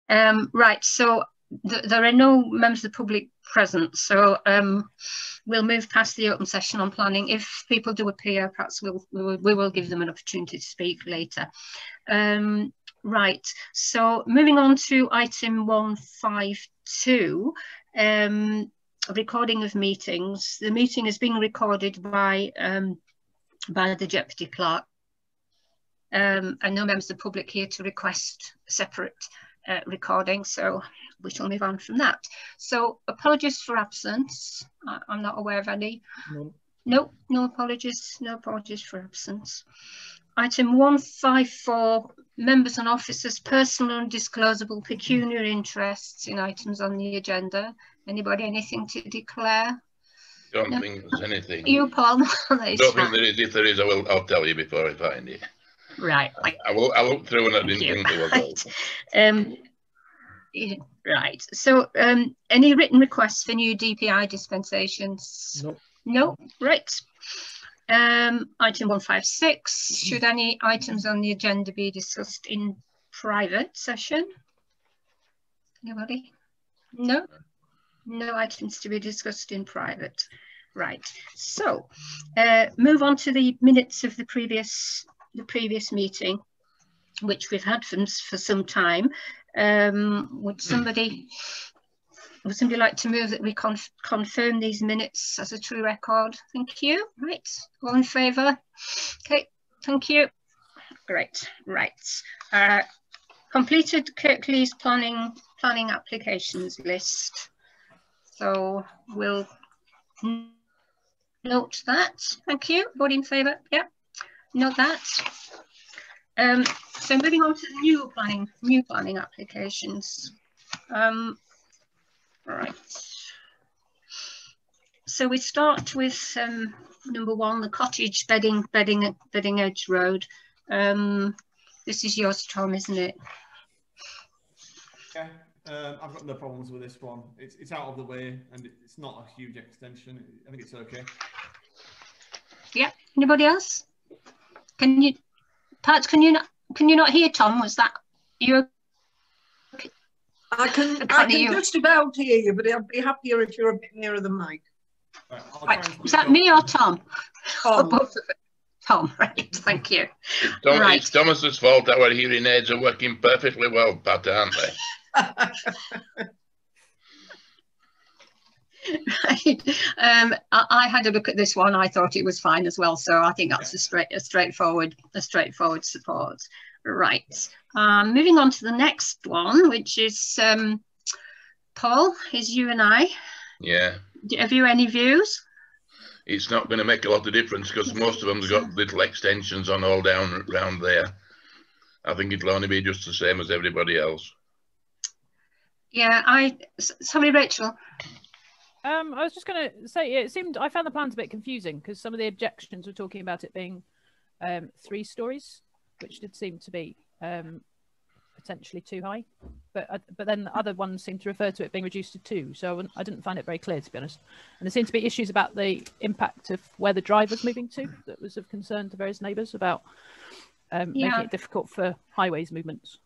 Right, so there are no members of the public present, so we'll move past the open session on planning. If people do appear, perhaps we will give them an opportunity to speak later. Right, so moving on to item 152, recording of meetings. The meeting is being recorded by the Deputy Clerk, and no members of the public here to request a separate recording, so we shall move on from that. So apologies for absence. I'm not aware of any. No apologies. No apologies for absence. Item 154, members and officers' personal and disclosable pecuniary interests in items on the agenda. Anybody anything to declare? Don't think there's anything. You, Paul? Don't think there is. If there is, I'll tell you before I find it. Right. I'll look through and I didn't think there was. Right. Right. So any written requests for new DPI dispensations? No. No. Right. Item 156, should any items on the agenda be discussed in private session? Anybody? No? No items to be discussed in private. Right. So move on to the minutes of the previous meeting, which we've had for some time. Would somebody like to move that we confirm these minutes as a true record? Thank you. Right. All in favour? Okay. Thank you. Great. Right. Completed Kirklees planning applications list. So we'll note that. Thank you. Vote in favour. Yeah. Note that. So moving on to the new planning applications. Right. So we start with number 1, the cottage bedding Edge Road. This is yours, Tom, isn't it? Yeah, I've got no problems with this one. It's out of the way and it's not a huge extension. I think it's okay. Yeah. Anybody else? Can you not hear Tom? Was that you? I can just about hear you, but I'd be happier if you're a bit nearer the mic. Right. Was that me or Tom? Tom. Both of it. Tom, right. Thank you. It's Thomas's fault. Our hearing aids are working perfectly well, Pat, aren't they? Right. I had a look at this one. I thought it was fine as well. So I think that's a straightforward support. Right. Moving on to the next one, which is Paul, is you and I. Yeah. Have you any views? It's not going to make a lot of difference because most of them's got little extensions on all down around there. I think it'll only be just the same as everybody else. Yeah, sorry, Rachel. I was just going to say, I found the plans a bit confusing because some of the objections were talking about it being 3 stories, which did seem to be potentially too high. But then the other ones seem to refer to it being reduced to 2. So I didn't find it very clear, to be honest. And there seemed to be issues about the impact of where the drive was moving to that was of concern to various neighbours about making it difficult for highways movements.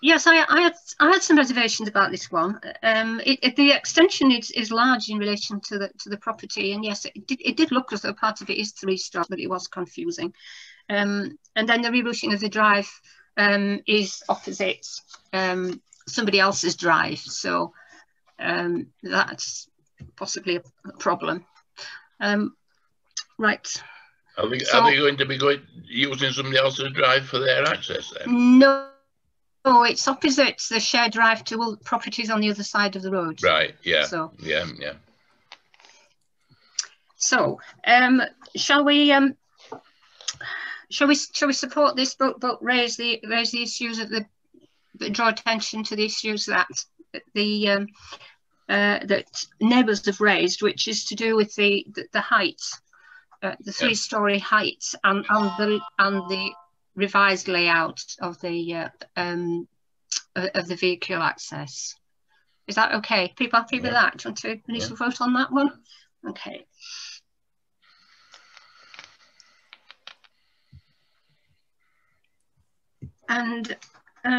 Yes, I had some reservations about this one. The extension is large in relation to the property, and yes, it did look as though part of it is 3 stars, but it was confusing. And then the rerouting of the drive is opposite somebody else's drive, so that's possibly a problem. Right. Are they going to be using somebody else's drive for their access then? No. Oh, it's opposite the shared drive to all properties on the other side of the road. Right. Yeah. So yeah. So, shall we support this, but raise the issues draw attention to the issues that that neighbours have raised, which is to do with the height, the 3-story height, and the revised layout of the vehicle access. Is that okay? People happy with that? Do you want to initial vote on that one? Okay. And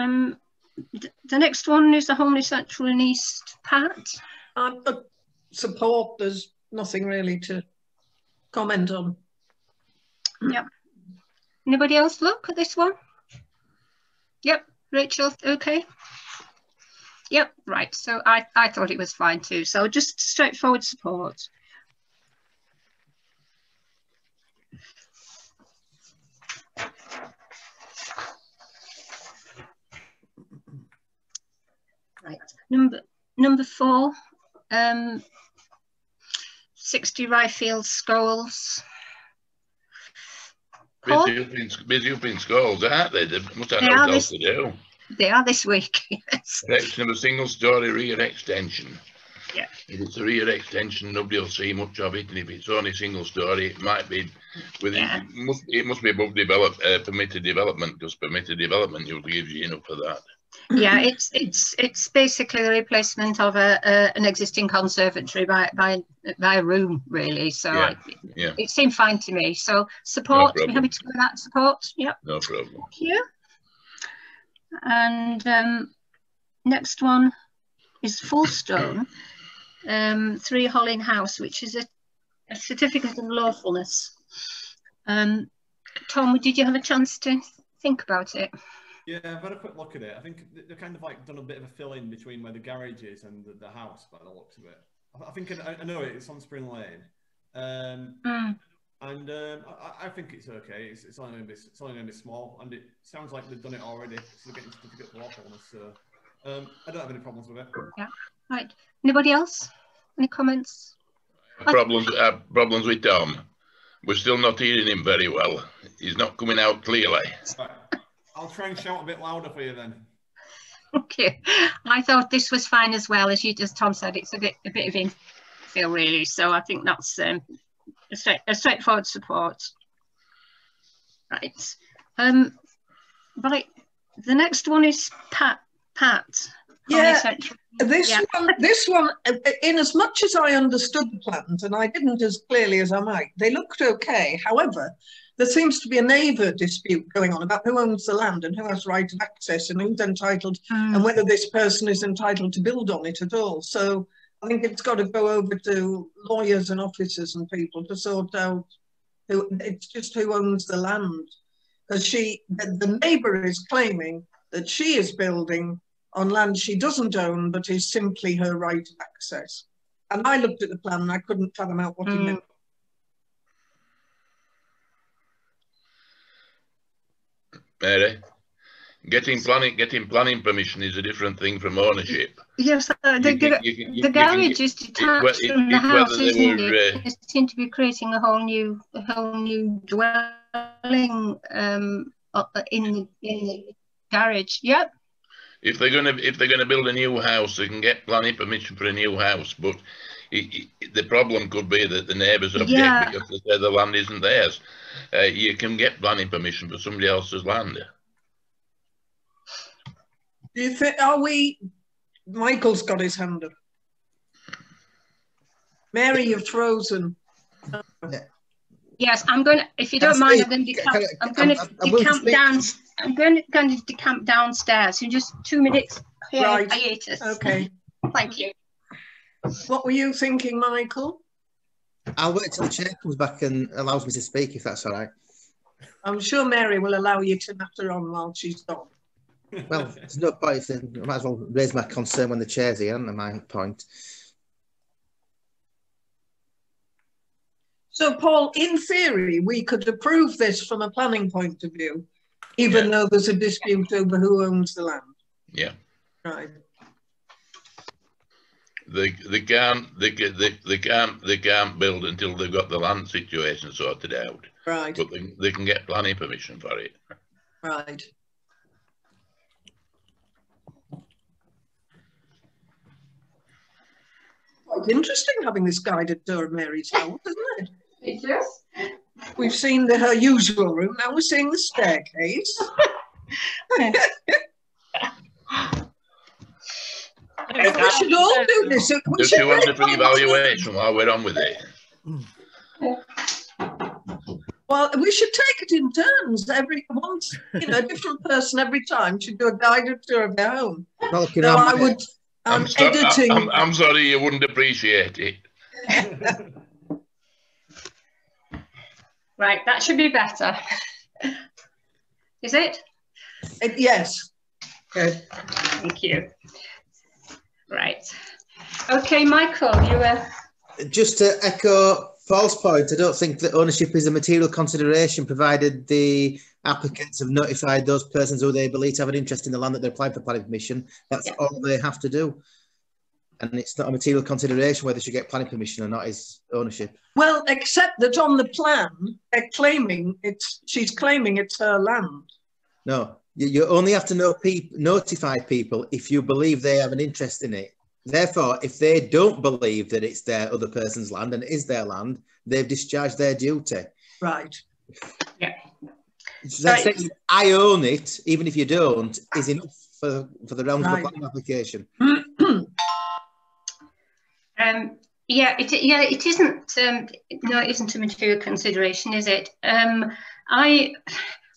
the next one is the Holmley Central and East, Pat. Support, there's nothing really to comment on. Yep. Anybody else look at this one? Yep. Rachel, okay. Yep, right. So I thought it was fine too. So just straightforward support. Right. Number 4, 60 Ryfield Scholes. Busy up in Scholes, aren't they? They must have nothing else to do. They are this week, yes. Erection of a single-storey rear extension. Yeah. If it's a rear extension, nobody will see much of it, and if it's only single-storey, it might be within. Yeah. It must be above permitted development, because permitted development usually gives you enough for that. Yeah, it's basically the replacement of an existing conservatory by a room, really. So yeah. It seemed fine to me. So support. No, we happy to go with that support? Yep. No problem. Thank you. And next one is Fullstone, 3 Holling House, which is a certificate of lawfulness. Tom, did you have a chance to think about it? Yeah, I've had a quick look at it. I think they've kind of like done a bit of a fill-in between where the garage is and the house, by the looks of it. I think I know it's on Spring Lane, and I think it's okay. It's only a bit small, and it sounds like they've done it already. So they're getting certificate of lawfulness. So I don't have any problems with it. Yeah. Right. Anybody else? Any comments? Problems with Tom. We're still not hearing him very well. He's not coming out clearly. Right. I'll try and shout a bit louder for you then. Okay. I thought this was fine as well. As Tom said, it's a bit of infill really. So I think that's a straightforward support. Right. Right. The next one is Pat. Yeah. This one, in as much as I understood the plans, and I didn't as clearly as I might, they looked okay. However, there seems to be a neighbour dispute going on about who owns the land and who has right of access and who's entitled and whether this person is entitled to build on it at all. So I think it's got to go over to lawyers and officers and people to sort out who owns the land. Because the neighbour is claiming that she is building on land she doesn't own, but is simply her right of access. And I looked at the plan and I couldn't fathom out what he meant. Mary, getting planning permission is a different thing from ownership. Yes, the garage is detached from the house, isn't it? They seem to be creating a whole new dwelling in the garage. Yep. If they're gonna build a new house, they can get planning permission for a new house, but the problem could be that the neighbours object because they say the land isn't theirs. You can get planning permission for somebody else's land. Do you think? Michael's got his hand up. Mary, you've frozen. Yes, I'm going to. If you don't mind, I'm going to decamp downstairs in just 2 minutes. Right. Hiatus. Okay. Thank you. What were you thinking, Michael? I'll wait till the chair comes back and allows me to speak, if that's all right. I'm sure Mary will allow you to natter on while she's gone. Well, there's no point. I might as well raise my concern when the chair's here, isn't my point? So, Paul, in theory, we could approve this from a planning point of view, even though there's a dispute over who owns the land. Yeah. Right. They can't build until they've got the land situation sorted out. Right. But they can get planning permission for it. Right. Quite interesting having this guided tour of Mary's house, isn't it? It is. We've seen her usual room, now we're seeing the staircase. We should all do this. Does she want a free evaluation while we're on with it? Well, we should take it in turns. Once, you know, a different person every time should do a guided tour of their home. So I would. I'm editing. I'm sorry, you wouldn't appreciate it. Right, that should be better. Is it? Yes. Good. Thank you. Right. Okay, Michael, you were... Just to echo Paul's point, I don't think that ownership is a material consideration, provided the applicants have notified those persons who they believe to have an interest in the land that they're applying for planning permission. That's all they have to do. And it's not a material consideration whether they should get planning permission or not, is ownership. Well, except that on the plan, they're claiming she's claiming it's her land. No, you only have to notify people if you believe they have an interest in it. Therefore, if they don't believe that it's their other person's land and it is their land, they've discharged their duty. Right. Yeah. So saying, I own it, even if you don't, is enough for the realms of the planning application. It isn't. No, it isn't a material consideration, is it? I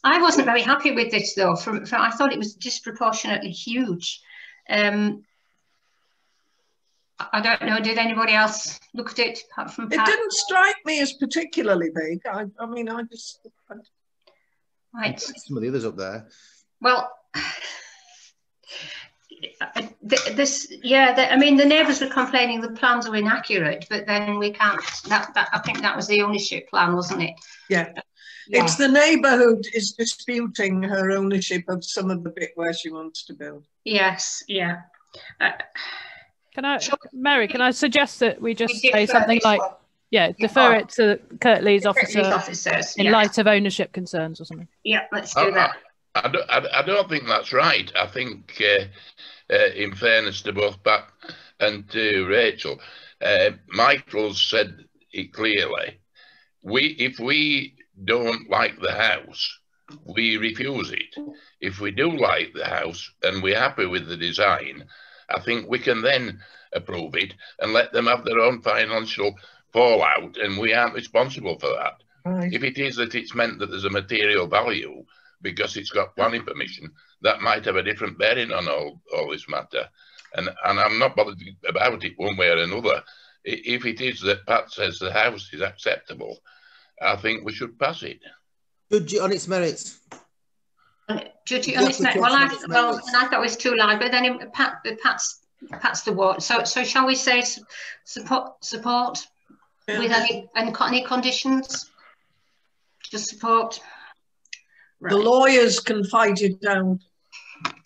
wasn't very happy with this though. I thought it was disproportionately huge. I don't know. Did anybody else look at it apart from Pat? It didn't strike me as particularly big. I mean, I just. Right. Some of the others up there. Well. I mean, the neighbours were complaining the plans were inaccurate, but then we can't. I think that was the ownership plan, wasn't it? Yeah. It's the neighbourhood is disputing her ownership of some of the bit where she wants to build. Yes. Yeah. Mary? Can I suggest that we just say something like, defer it to Kirklees officers in light of ownership concerns or something? Yeah, let's do that. I don't think that's right. I think, in fairness to both Pat and to Rachel, Michael said it clearly. If we don't like the house, we refuse it. If we do like the house and we're happy with the design, I think we can then approve it and let them have their own financial fallout, and we aren't responsible for that. Right. If it is that it's meant that there's a material value because it's got planning permission, that might have a different bearing on all this matter. And I'm not bothered about it one way or another. If it is that Pat says the house is acceptable, I think we should pass it. Judge it on its merits. Judge it on its merits. Well, I thought it was too loud, but then Pat's the word. So shall we say support with any conditions? Just support. Right. The lawyers can fight it down.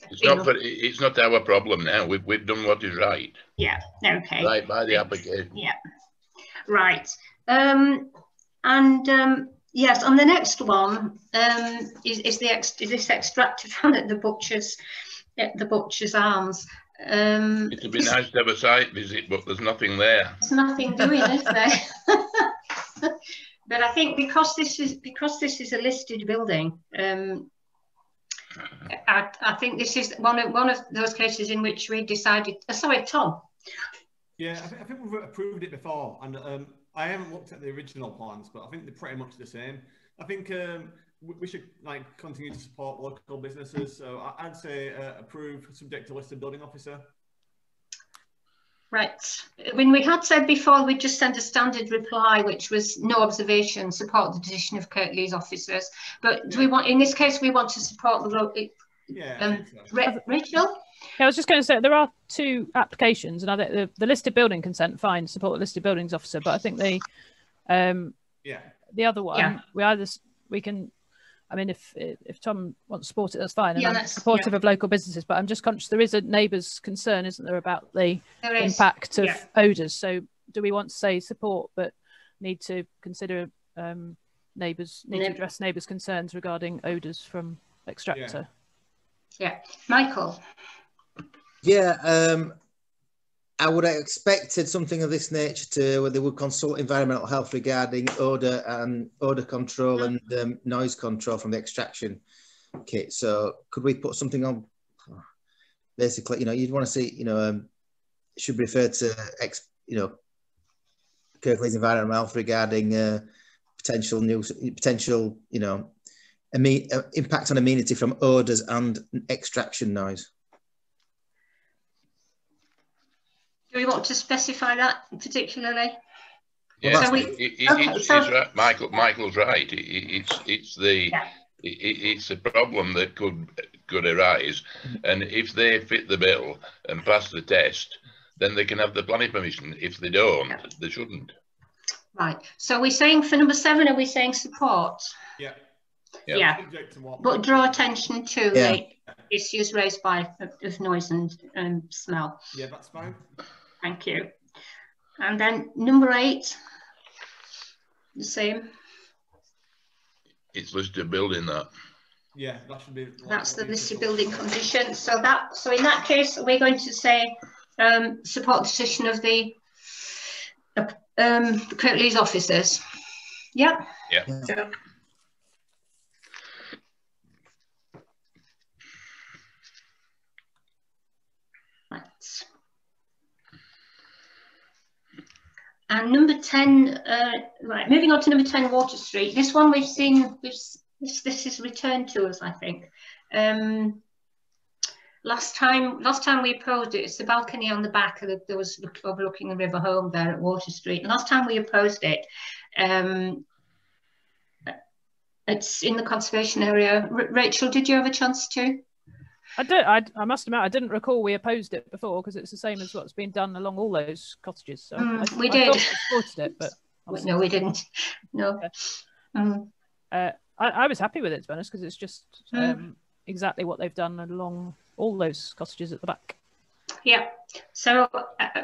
It's not our problem now. We've done what is right. Yeah. Okay. Right by the application. Yeah. Right. Yes. On the next one is this extracted from at the Butcher's Arms. It'd be nice to have a site visit, but there's nothing there. There's nothing doing, is there? But I think because this is a listed building, I think this is one of those cases in which we decided. Sorry, Tom. Yeah, I think we've approved it before, and I haven't looked at the original plans, but I think they're pretty much the same. I think we should continue to support local businesses. So I'd say approve, subject to listed building officer. Right. When we had said before, we just sent a standard reply, which was no observation, support the decision of Kirklees officers. But do we want, in this case, we want to support the local. Yeah. Rachel? I was just going to say there are two applications, and I think the listed building consent, fine, support the listed buildings officer. But I think the other one, we can. I mean, if Tom wants to support it, that's fine. And I'm supportive of local businesses, but I'm just conscious there is a neighbour's concern, isn't there, about the impact of odours. So do we want to say support, but need to consider address neighbours' concerns regarding odours from extractor? Yeah. Michael? Yeah, I would have expected something of this nature where they would consult environmental health regarding odour control and noise control from the extraction kit. So could we put something on? Basically, you'd want to see, should refer to, Kirklees environmental health regarding potential, you know, impact on amenity from odours and extraction noise. Do we want to specify that particularly? Yeah, so it's right. Michael's right. It's the problem that could arise, and if they fit the bill and pass the test, then they can have the planning permission. If they don't, they shouldn't. Right. So we're saying for number 7, are we saying support? Yeah. Yeah. But draw attention to the issues raised by of noise and smell. Yeah, that's fine. Thank you. And then number 8, the same. It's listed building that. Yeah, that should be. That's the listed building condition. So in that case, we're going to say support decision of the Kirklees officers. Yep. Yeah. So, right. And number 10, right, moving on to number 10, Water Street. This one we've seen, this is returned to us, I think. Last time we opposed it, it's the balcony on the back, there was overlooking the river home there at Water Street. Last time we opposed it, it's in the conservation area. Rachel, did you have a chance to? I must admit, I didn't recall we opposed it before, because it's the same as what's been done along all those cottages. So we did. I supported it, but no, we didn't. No. Okay. I was happy with it, to be honest, because it's just exactly what they've done along all those cottages at the back. Yeah. So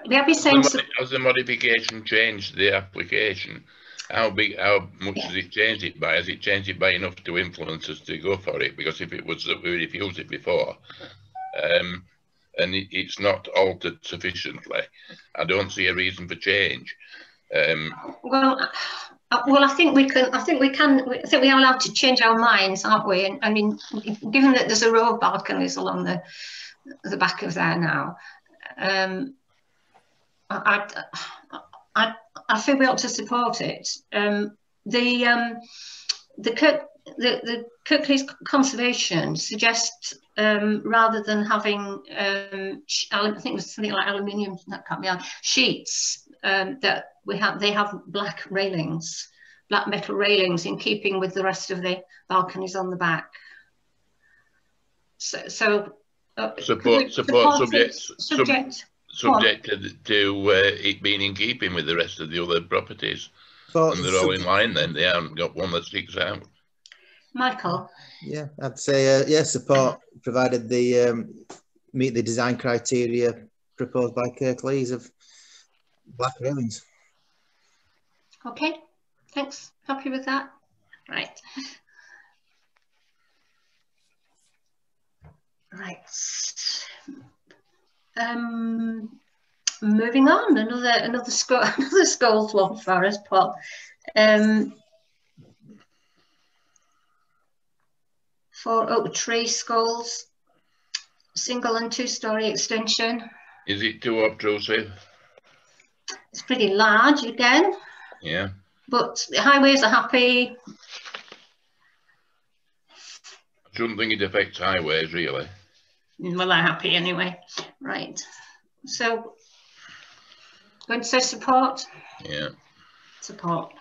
they'll be saying. Has the modification changed the application? How much has it changed it by? Has it changed it by enough to influence us to go for it? Because if it was that we refused it before, and it's not altered sufficiently, I don't see a reason for change. Well, I think we can. I think we are allowed to change our minds, aren't we? And I mean, given that there's a row of balconies along the back of there now, I feel we ought to support it. The Kirklees Conservation suggests rather than having I think it was something like aluminium, that can't be sheets, that they have black metal railings in keeping with the rest of the balconies on the back. So support subject to it being in keeping with the rest of the other properties. And they're all in line then, they haven't got one that sticks out. Michael? Yeah, I'd say, support, provided they meet the design criteria proposed by Kirklees of black railings. Okay, thanks. Happy with that? Right. Right. Moving on, another Scholes one for us, Paul. For Oak Tree Scholes, single and 2-story extension. Is it too obtrusive? It's pretty large again. Yeah. But the highways are happy. I shouldn't think it affects highways, really. Well, they're happy anyway. Right. So, going to say support? Yeah. Support.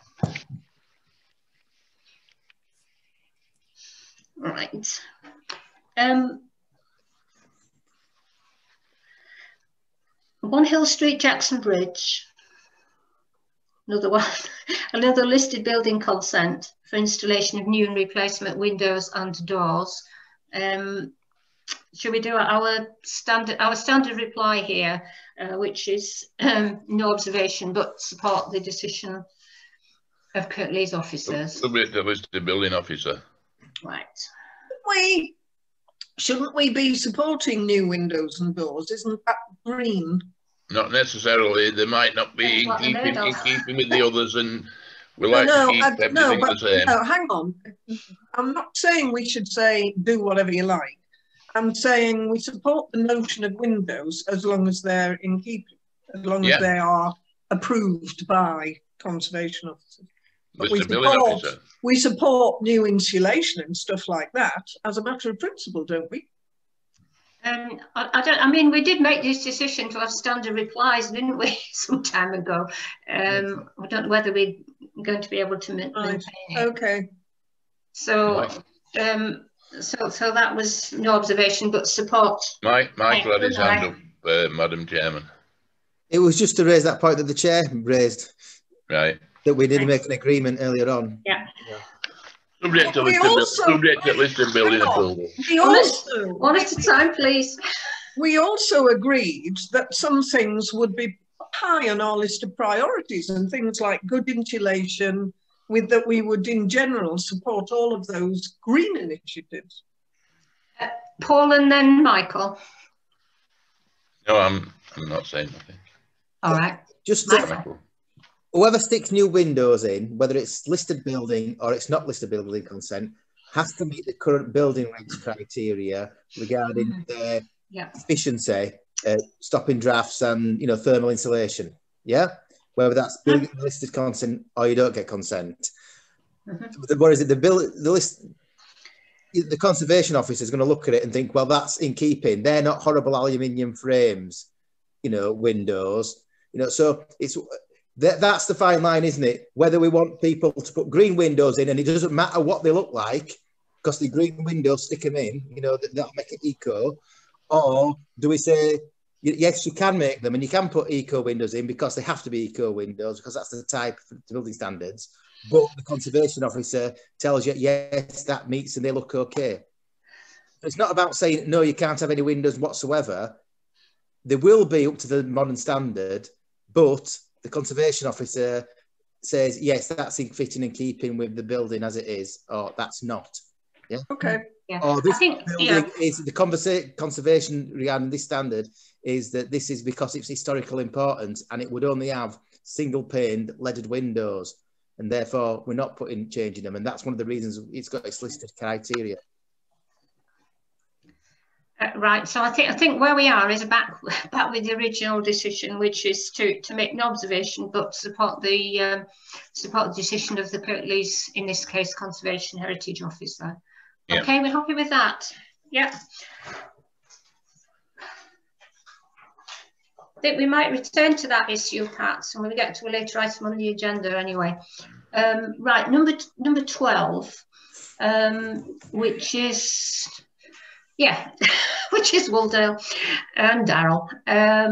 Right. One Hill Street, Jackson Bridge. Another one. Another listed building consent for installation of new and replacement windows and doors. Should we do our standard reply here, which is no observation, but support the decision of Kirklees officers? The listed building officer. Right. Shouldn't we be supporting new windows and doors? Isn't that green? Not necessarily. They might not be in keeping with the others, and we like to keep everything the same. No, hang on. I'm not saying we should say do whatever you like. I'm saying we support the notion of windows as long as they're in keeping, as long as they are approved by conservation officers. we support new insulation and stuff like that as a matter of principle, don't we? I mean, we did make this decision to have standard replies, didn't we, some time ago? I don't know whether we're going to be able to maintain it. Okay. So, so that was no observation, but support. Michael had his hand up, Madam Chairman. It was just to raise that point that the chair raised. Right. That we didn't make an agreement earlier on. Yeah. Subject to listed building approval. One at a time, please. We also agreed that some things would be high on our list of priorities, and things like good insulation, with that we would in general support all of those green initiatives. Paul and then Michael. No, I'm not saying nothing. All right. Just whoever sticks new windows in, whether it's listed building or it's not listed building consent, has to meet the current building regs criteria regarding their efficiency, stopping drafts and thermal insulation. Yeah, whether that's building listed consent or you don't get consent. What is it? The conservation officer is going to look at it and think, well, that's in keeping. They're not horrible aluminium frames, windows. So that's the fine line, isn't it? Whether we want people to put green windows in and it doesn't matter what they look like, because the green windows, stick them in, that'll make it eco. Or do we say, yes, you can make them and you can put eco windows in because they have to be eco windows because that's the type of building standards. But the conservation officer tells you, yes, that meets and they look okay. It's not about saying, no, you can't have any windows whatsoever. They will be up to the modern standard, but the conservation officer says, yes, that's in fitting and keeping with the building as it is, or that's not. Yeah. Okay. Yeah. Or this building is the conservation regarding this standard is that this is because it's historical importance and it would only have single paned leaded windows, and therefore we're not changing them, and that's one of the reasons it's got its listed criteria. Right, so I think where we are is back with the original decision, which is to make no observation but support the decision of the Kirklees, in this case, Conservation Heritage Officer. Yeah. Okay, we're happy with that. Yeah. I think we might return to that issue, perhaps, when we get to a later item on the agenda. Anyway, right, number 12, which is. Yeah, which is Wooldale and Darrell. Did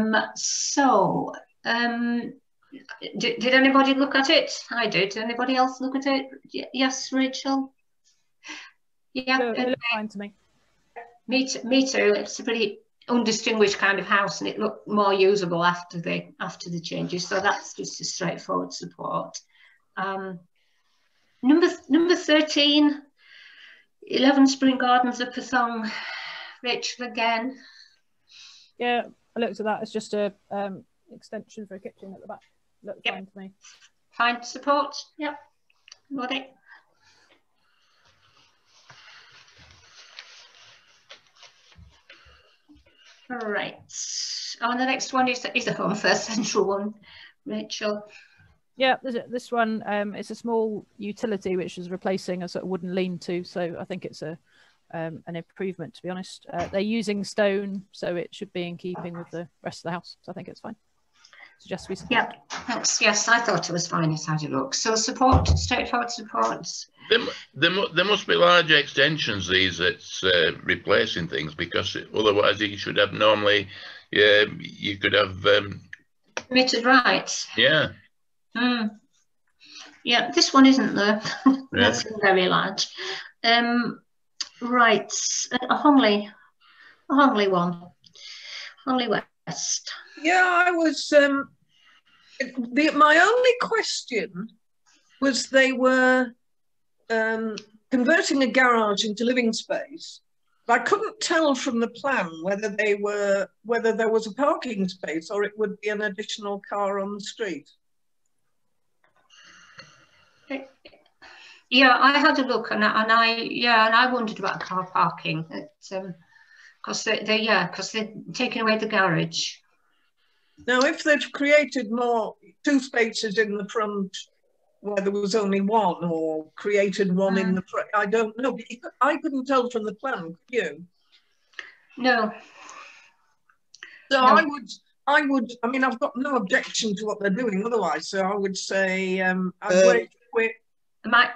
anybody look at it? I did. Did anybody else look at it? Yes, Rachel? Yeah. It looked fine to me. Me too. It's a pretty undistinguished kind of house and it looked more usable after the changes. So that's just a straightforward support. Number 13, 11 Spring Gardens of Pethong. Rachel again. Yeah, I looked at that. It's just a extension for a kitchen at the back. Looked fine to me. Fine support. Yep. Got it. All right. Oh, the next one is the Home First Central one. Rachel. Yeah, this one. It's a small utility which is replacing a sort of wooden lean-to. So I think it's an improvement, to be honest. They're using stone, so it should be in keeping with the rest of the house. So I think it's fine. Suggest we support. Yeah, thanks. Yes, I thought it was fine as how it looks. So support, straightforward supports. There must be large extensions these that's replacing things, because otherwise you should have normally. You could have permitted rights. Yeah. Yeah, this one isn't though. That's very large. Right, a Hongley one, Hongley West. Yeah, I was. My only question was they were converting a garage into living space. I couldn't tell from the plan whether there was a parking space or it would be an additional car on the street. Yeah, I had a look and I wondered about car parking, because they're taking away the garage. Now, if they've created two spaces in the front where there was only one, or created one in the, I don't know. I couldn't tell from the plan, could you? No. So no. I would, I mean, I've got no objection to what they're doing otherwise, so I would say, I'd wait. Mike,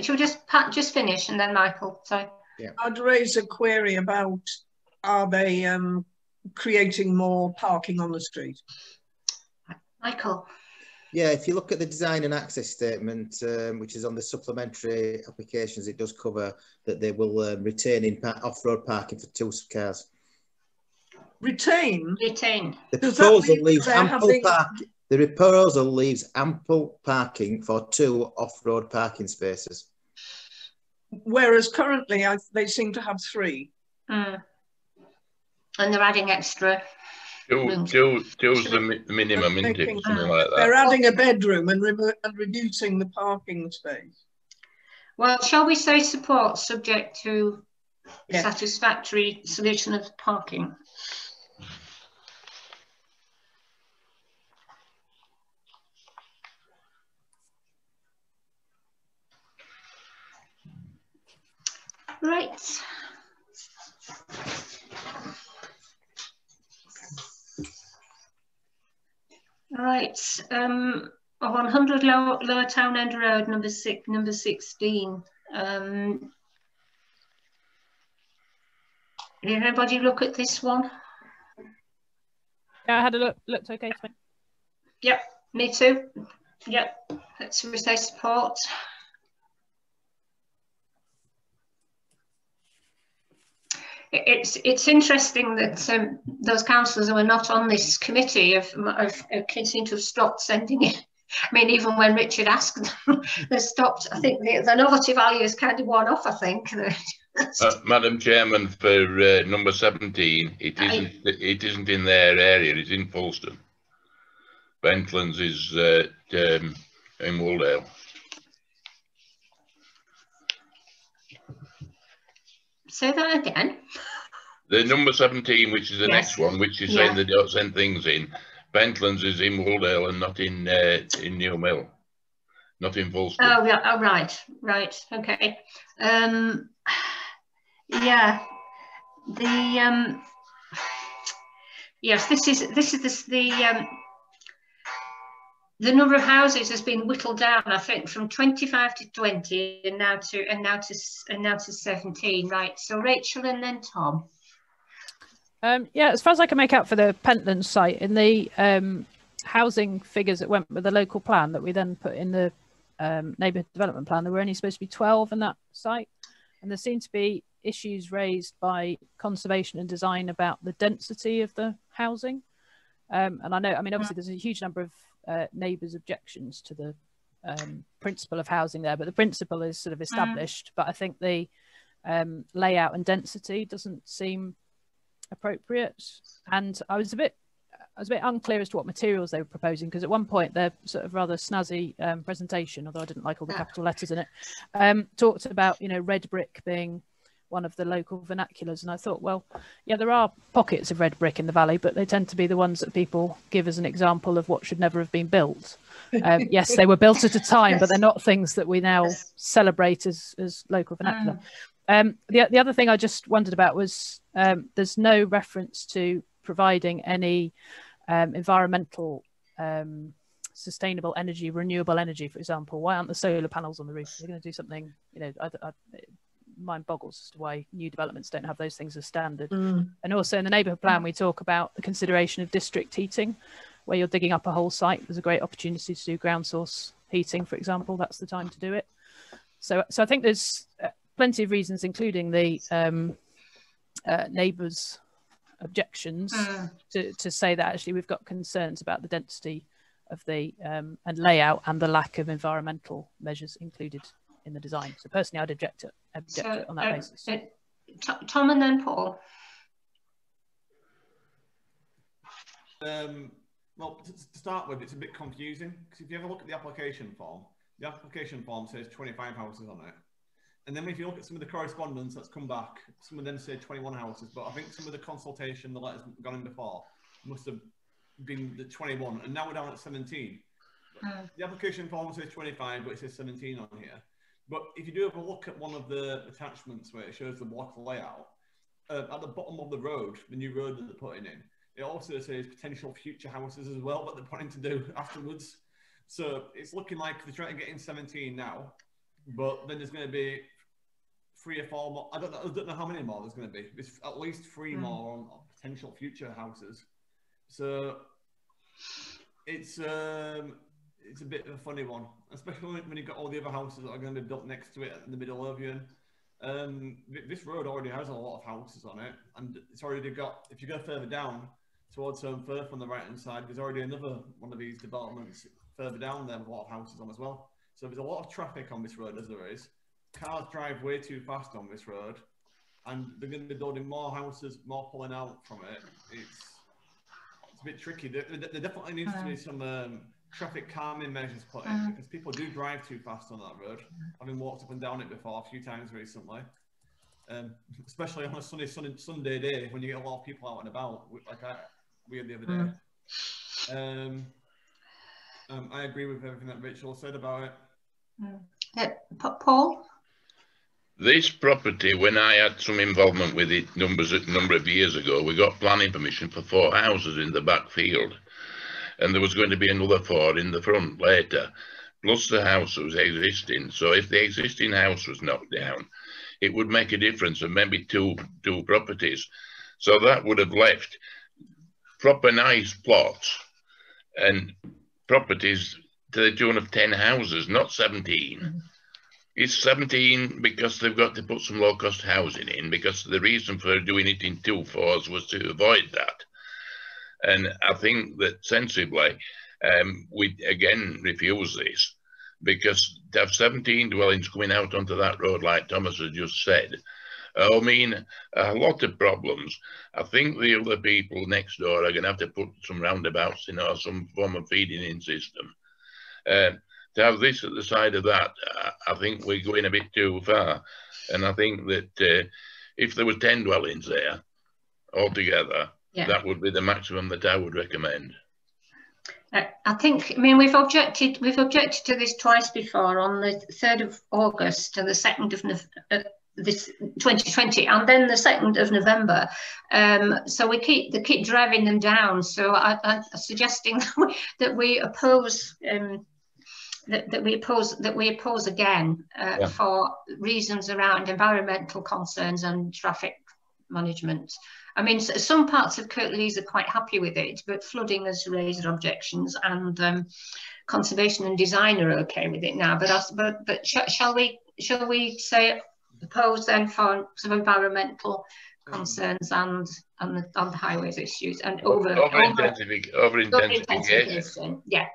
shall we just finish and then Michael, sorry. Yeah. I'd raise a query about, are they creating more parking on the street? Michael. Yeah, if you look at the design and access statement, which is on the supplementary applications, it does cover that they will retain off-road parking for 2 cars. Retain? Retain. The proposal leaves ample parking. The proposal leaves ample parking for 2 off-road parking spaces. Whereas currently they seem to have 3. And they're adding extra. Two's the minimum, isn't it? Something like that. They're adding a bedroom and reducing the parking space. Well, shall we say support subject to satisfactory solution of parking? Right. Right. On 100 Lower Town End Road, number 16. Did anybody look at this one? Yeah, I had a look. Looked okay to me. Yep, me too. Yep, let's say support. It's interesting that those councillors who are not on this committee seem to have stopped sending it. I mean, even when Richard asked them, they stopped. I think the novelty value is kind of worn off, I think. Madam Chairman, for number 17, it isn't in their area, it's in Fulston. Bentlands is in Wooldale. Say that again. The number 17, which is the next one, which is saying they don't send things in. Bentlands is in Wooldale and not in New Mill, not in Fulston. Oh, yeah. Oh, right. Okay. Yeah. The yes, this is the number of houses has been whittled down, I think, from 25 to 20, and now to 17. Right. So Rachel and then Tom. Yeah, as far as I can make out for the Pentlands site, in the housing figures that went with the local plan that we then put in the neighbourhood development plan, there were only supposed to be 12 in that site, and there seemed to be issues raised by conservation and design about the density of the housing. And I know, I mean, obviously there's a huge number of neighbours' objections to the principle of housing there, but the principle is sort of established. But I think the layout and density doesn't seem appropriate, and I was a bit unclear as to what materials they were proposing, because at one point their sort of rather snazzy presentation, although I didn't like all the capital letters in it, talked about, you know, red brick being one of the local vernaculars, and I thought, well, yeah, there are pockets of red brick in the valley, but they tend to be the ones that people give as an example of what should never have been built. Yes, they were built at a time, but they're not things that we now celebrate as local vernacular. The other thing I just wondered about was there's no reference to providing any environmental sustainable energy, renewable energy, for example. Why aren't the solar panels on the roof? They're going to do something, you know, mind boggles as to why new developments don't have those things as standard. And also in the neighbourhood plan, we talk about the consideration of district heating, where you're digging up a whole site. There's a great opportunity to do ground source heating, for example. That's the time to do it. So I think there's plenty of reasons, including the neighbours' objections, to say that actually we've got concerns about the density of the and layout and the lack of environmental measures included in the design. So personally, I'd object to it on that basis. Tom and then Paul. Well, to start with, it's a bit confusing, because if you ever look at the application form says 25 houses on it. And then if you look at some of the correspondence that's come back, some of them say 21 houses, but I think some of the consultation, the letters gone in before, must have been the 21, and now we're down at 17. The application form says 25, but it says 17 on here. But if you do have a look at one of the attachments where it shows the block layout, at the bottom of the road, the new road that they're putting in, it also says potential future houses as well, what they're planning to do afterwards. So it's looking like they're trying to get in 17 now, but then there's going to be 3 or 4 more. I don't know how many more there's going to be. There's at least 3 more on potential future houses. So it's a bit of a funny one, especially when you've got all the other houses that are going to be built next to it in the middle of you. This road already has a lot of houses on it, and it's already got, if you go further down towards Home Firth on the right hand side, there's already another one of these developments further down there with a lot of houses on as well. So there's a lot of traffic on this road, as there is. Cars drive way too fast on this road, and they're going to be building more houses, more pulling out from it. It's a bit tricky. There definitely needs to be some traffic calming measures put in, because people do drive too fast on that road. Having walked up and down it before a few times recently, especially on a Sunday day when you get a lot of people out and about, like we had the other day. I agree with everything that Rachel said about it. Paul? This property, when I had some involvement with it a number of years ago, we got planning permission for 4 houses in the back field. And there was going to be another 4 in the front later, plus the house that was existing. So if the existing house was knocked down, it would make a difference of maybe two properties. So that would have left proper nice plots and properties to the tune of 10 houses, not 17. It's 17 because they've got to put some low-cost housing in, because the reason for doing it in 2 floors was to avoid that. And I think that sensibly, we again refuse this, because to have 17 dwellings coming out onto that road, like Thomas has just said, I mean, a lot of problems. I think the other people next door are going to have to put some roundabouts in, or some form of feeding in system. To have this at the side of that, I think we're going a bit too far. And I think that if there were 10 dwellings there altogether, that would be the maximum that I would recommend. I mean, we've objected to this twice before, on the 3rd of August and the 2nd of this 2020, and then the 2nd of November. So they keep driving them down. So I'm suggesting that we oppose that we oppose again for reasons around environmental concerns and traffic management. I mean, some parts of Kirklees are quite happy with it, but flooding has raised objections, and conservation and design are okay with it now. But shall we say oppose then for some environmental concerns and the highways issues and over intensification? Yeah.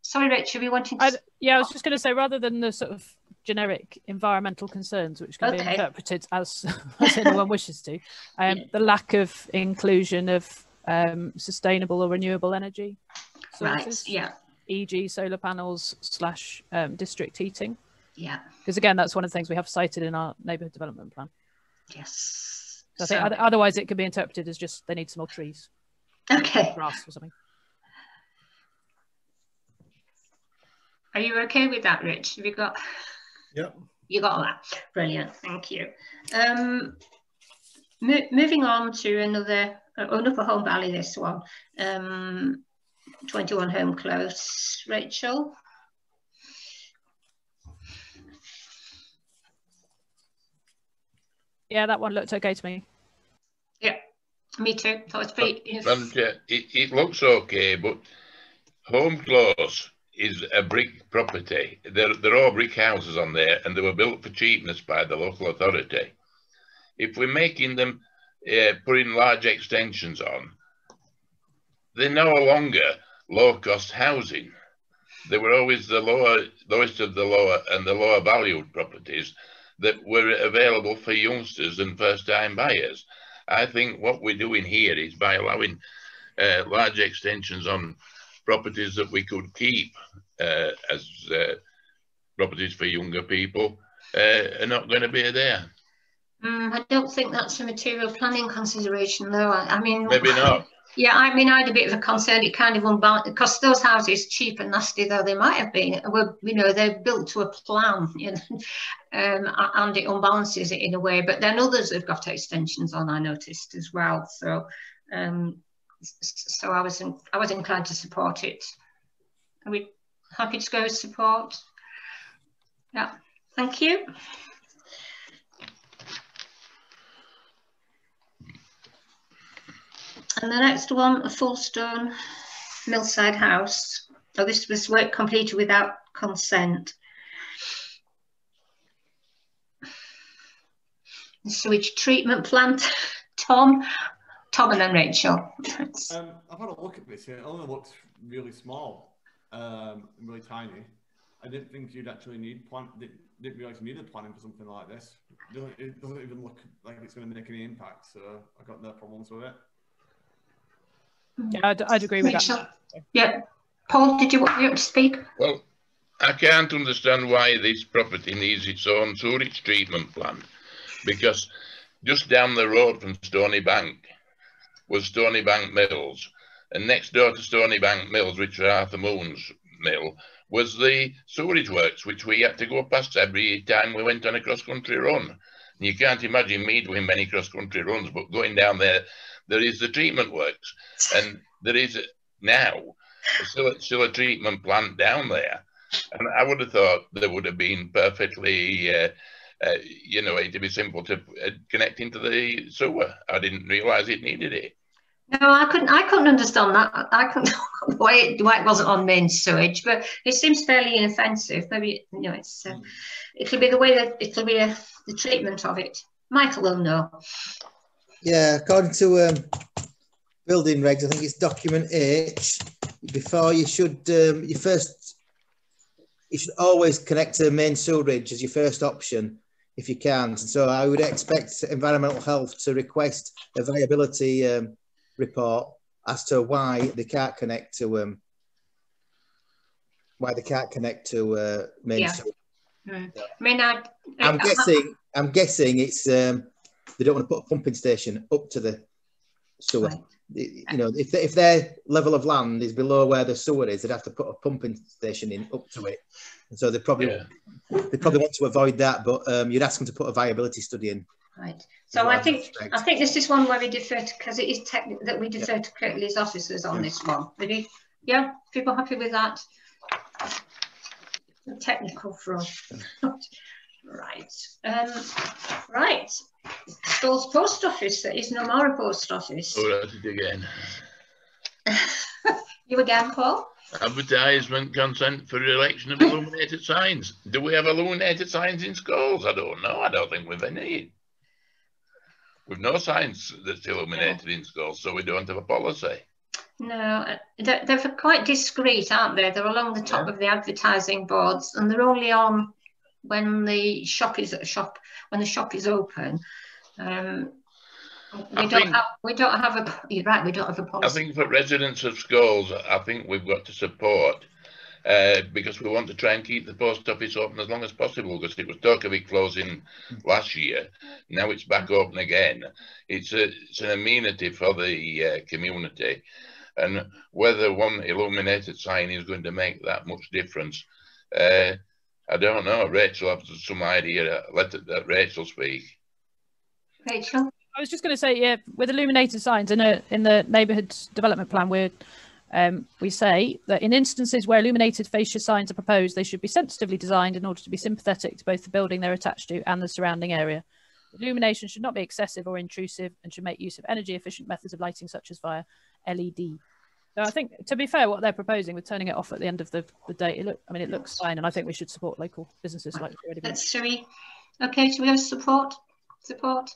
Sorry, Rachel, you wanting to? I was just going to say, rather than the sort of generic environmental concerns, which can be interpreted as anyone wishes to, the lack of inclusion of sustainable or renewable energy sources, e.g. solar panels / district heating. Yeah. Because again, that's one of the things we have cited in our neighbourhood development plan. Yes. So I think otherwise it could be interpreted as just they need some more trees. Okay. Grass or something. Are you okay with that, Rich? Have you got? Yep. You got all that. Brilliant. Thank you. Moving on to another Upper Home Valley. This one, 21 Home Close. Rachel. Yeah, that one looked okay to me. Yeah, me too. Thought it's pretty. It looks okay, but Home Close is a brick property. They're all brick houses on there, and they were built for cheapness by the local authority. If we're making them putting large extensions on, they're no longer low-cost housing. They were always the lowest of the lower and the lower valued properties that were available for youngsters and first-time buyers. I think what we're doing here is by allowing large extensions on properties that we could keep as properties for younger people are not going to be there. I don't think that's a material planning consideration, though. I mean, maybe not. Yeah, I mean, I had a bit of a concern. It kind of unbalanced, because those houses, cheap and nasty though they might have been, were, you know, they're built to a plan, you know, and it unbalances it in a way. But then others have got extensions on, I noticed as well. So, so I was inclined to support it. Are we happy to go with support? Yeah, thank you. And the next one, a full stone millside house. So this was work completed without consent. The sewage treatment plant. Tom and then Rachel. I've had a look at this. It only looks really small, really tiny. I didn't think you'd actually need didn't realise you needed planning for something like this. It doesn't even look like it's going to make any impact, so I got no problems with it. Yeah, I'd agree with that. Yeah. Paul, did you want to speak? Well, I can't understand why this property needs its own sewage treatment plant, because just down the road from Stony Bank was Stony Bank Mills, and next door to Stony Bank Mills, which was Arthur Moon's mill, was the sewerage works, which we had to go past every time we went on a cross-country run. And you can't imagine me doing many cross-country runs, but going down there, there is the treatment works, and there is now still a treatment plant down there. And I would have thought there would have been perfectly, you know, it'd be simple to connect into the sewer. I didn't realise it needed it. No, I couldn't understand that. I couldn't why it wasn't on main sewage, but it seems fairly inoffensive. Maybe, you know, it's it'll be the way that it'll be the treatment of it. Michael will know. Yeah, according to building regs, I think it's document H. Before you should, you should always connect to main sewerage as your first option if you can. So I would expect environmental health to request a viability report as to why they can't connect to main sewerage. Mm. I mean, I'm guessing it's they don't want to put a pumping station up to the sewer. Right. You know, if their level of land is below where the sewer is, they'd have to put a pumping station in up to it. And so they probably want to avoid that. But you'd ask them to put a viability study in. Right. So I think this is one where we defer to, because it is technical, that we defer to Kirklees officers on this one. Maybe, yeah, people happy with that? The technical fraud. Right. Right. Stalls post office. There is no more a post office. Oh, that's it again. You again, Paul? Advertisement consent for election of illuminated signs. Do we have illuminated signs in schools? I don't know. I don't think we've any. We've no signs that's illuminated in schools, so we don't have a policy. No, they're quite discreet, aren't they? They're along the top of the advertising boards, and they're only on when the shop is when the shop is open. We don't have a policy. I think for residents of schools, I think we've got to support because we want to try and keep the post office open as long as possible, because it was talk of it closing last year. Now it's back open again. It's an amenity for the community, and whether one illuminated sign is going to make that much difference, I don't know. Rachel has some idea. Let Rachel speak. Rachel? I was just going to say, yeah, with illuminated signs in the neighbourhood development plan, we say that in instances where illuminated fascia signs are proposed, they should be sensitively designed in order to be sympathetic to both the building they're attached to and the surrounding area. Illumination should not be excessive or intrusive and should make use of energy efficient methods of lighting, such as via LED. So I think, to be fair, what they're proposing with turning it off at the end of the day, it looks fine, and I think we should support local businesses like we already mentioned. Okay, should we have support? Support?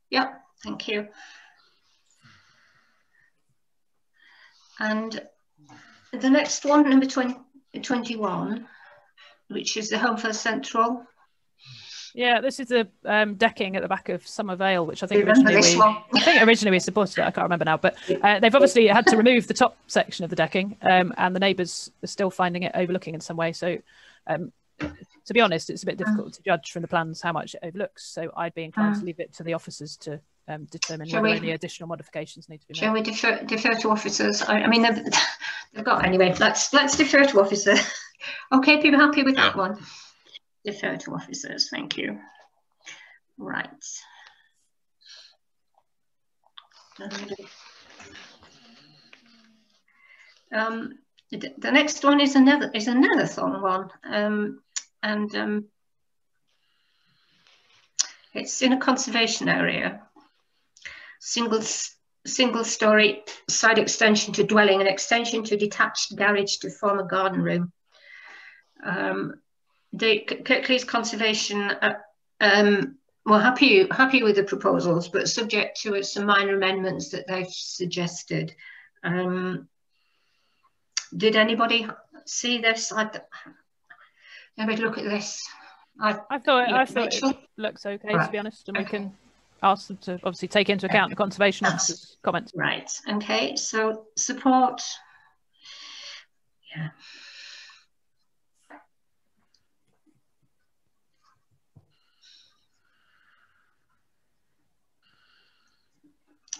Yep, thank you. And the next one, number 21, which is the Home First Central. Yeah, this is the decking at the back of Summer Vale, which I think originally we supported it. I can't remember now, but they've obviously had to remove the top section of the decking, and the neighbours are still finding it overlooking in some way. So, to be honest, it's a bit difficult to judge from the plans how much it overlooks. So I'd be inclined to leave it to the officers to determine whether any additional modifications need to be made. Shall we defer to officers? I mean, they've got anyway. Let's defer to officers. Okay, people happy with that one? Defer to officers. Thank you. Right. The next one is another thorn one, and it's in a conservation area. Single story side extension to dwelling, an extension to detached garage to form a garden room. The Kirklees Conservation were happy with the proposals, but subject to some minor amendments that they've suggested. Did anybody see this? Everybody look at this. I thought it looks okay, to be honest, and we can ask them to obviously take into account the conservation officer's comments. Right. Okay. So support. Yeah.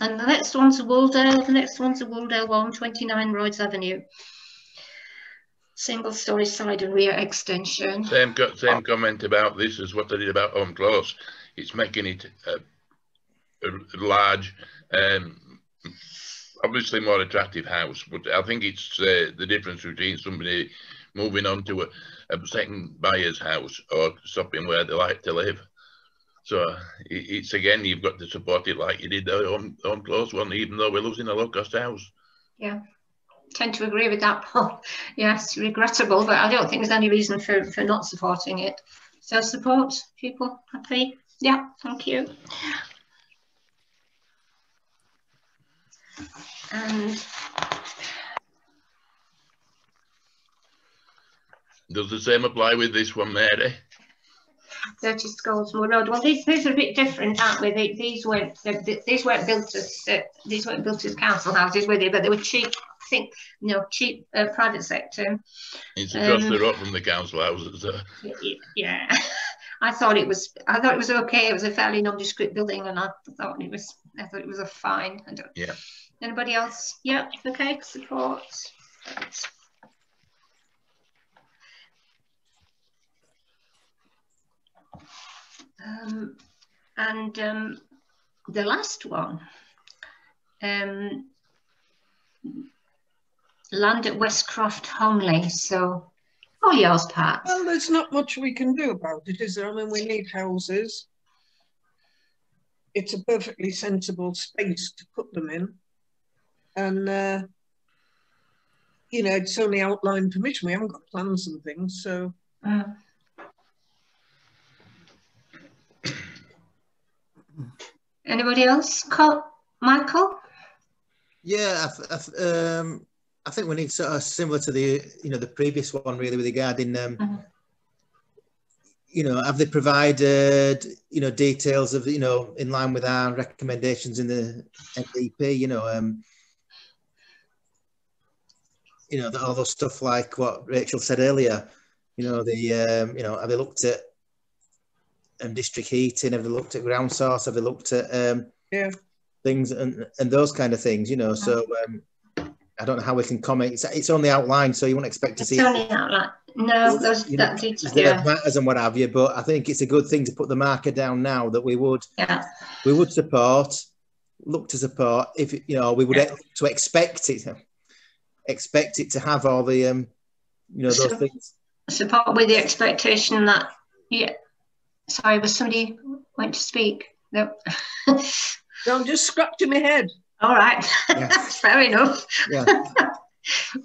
And the next one's a Wooldale. The next one's a Wooldale 129 Rhodes Avenue. Single story side and rear extension. Same comment about this as what I did about Home Close. It's making it a large, obviously more attractive house, but I think it's the difference between somebody moving on to a second buyer's house or stopping where they like to live. So it's again, you've got to support it like you did the Home Close one, even though we're losing a low-cost house. Yeah, tend to agree with that, Paul. Yes, regrettable, but I don't think there's any reason for not supporting it. So support, people happy? Yeah, thank you. And does the same apply with this one, Mary? 30 Scoldsmore Road. Well, these are a bit different, aren't they? These weren't built as council houses, were they? But they were cheap. I think cheap private sector. It's across the road from the council houses. Yeah, I thought it was okay. It was a fairly nondescript building, and I thought it was a fine. Yeah. Anybody else? Yeah. Okay. Support. Right. The last one, land at Westcroft Homley. So, all yours, Pat. Well, there's not much we can do about it, is there? I mean, we need houses. It's a perfectly sensible space to put them in. And, it's only outline permission. We haven't got plans and things, so... Anybody else? Michael? Yeah, I think we need sort of similar to the the previous one really with regarding have they provided details of in line with our recommendations in the NDP all those stuff like what Rachel said earlier have they looked at district heating, have they looked at ground source, have they looked at things and those kind of things, so I don't know how we can comment. It's only outlined, so you wouldn't expect to see it's only outlined. No, that detail, matters and what have you, but I think it's a good thing to put the marker down now that we would support, look to support if we would to expect it to have all the those things. Support with the expectation that sorry, was somebody went to speak? No. No, I'm just scratching my head. All right. Yeah. Fair enough. Yeah.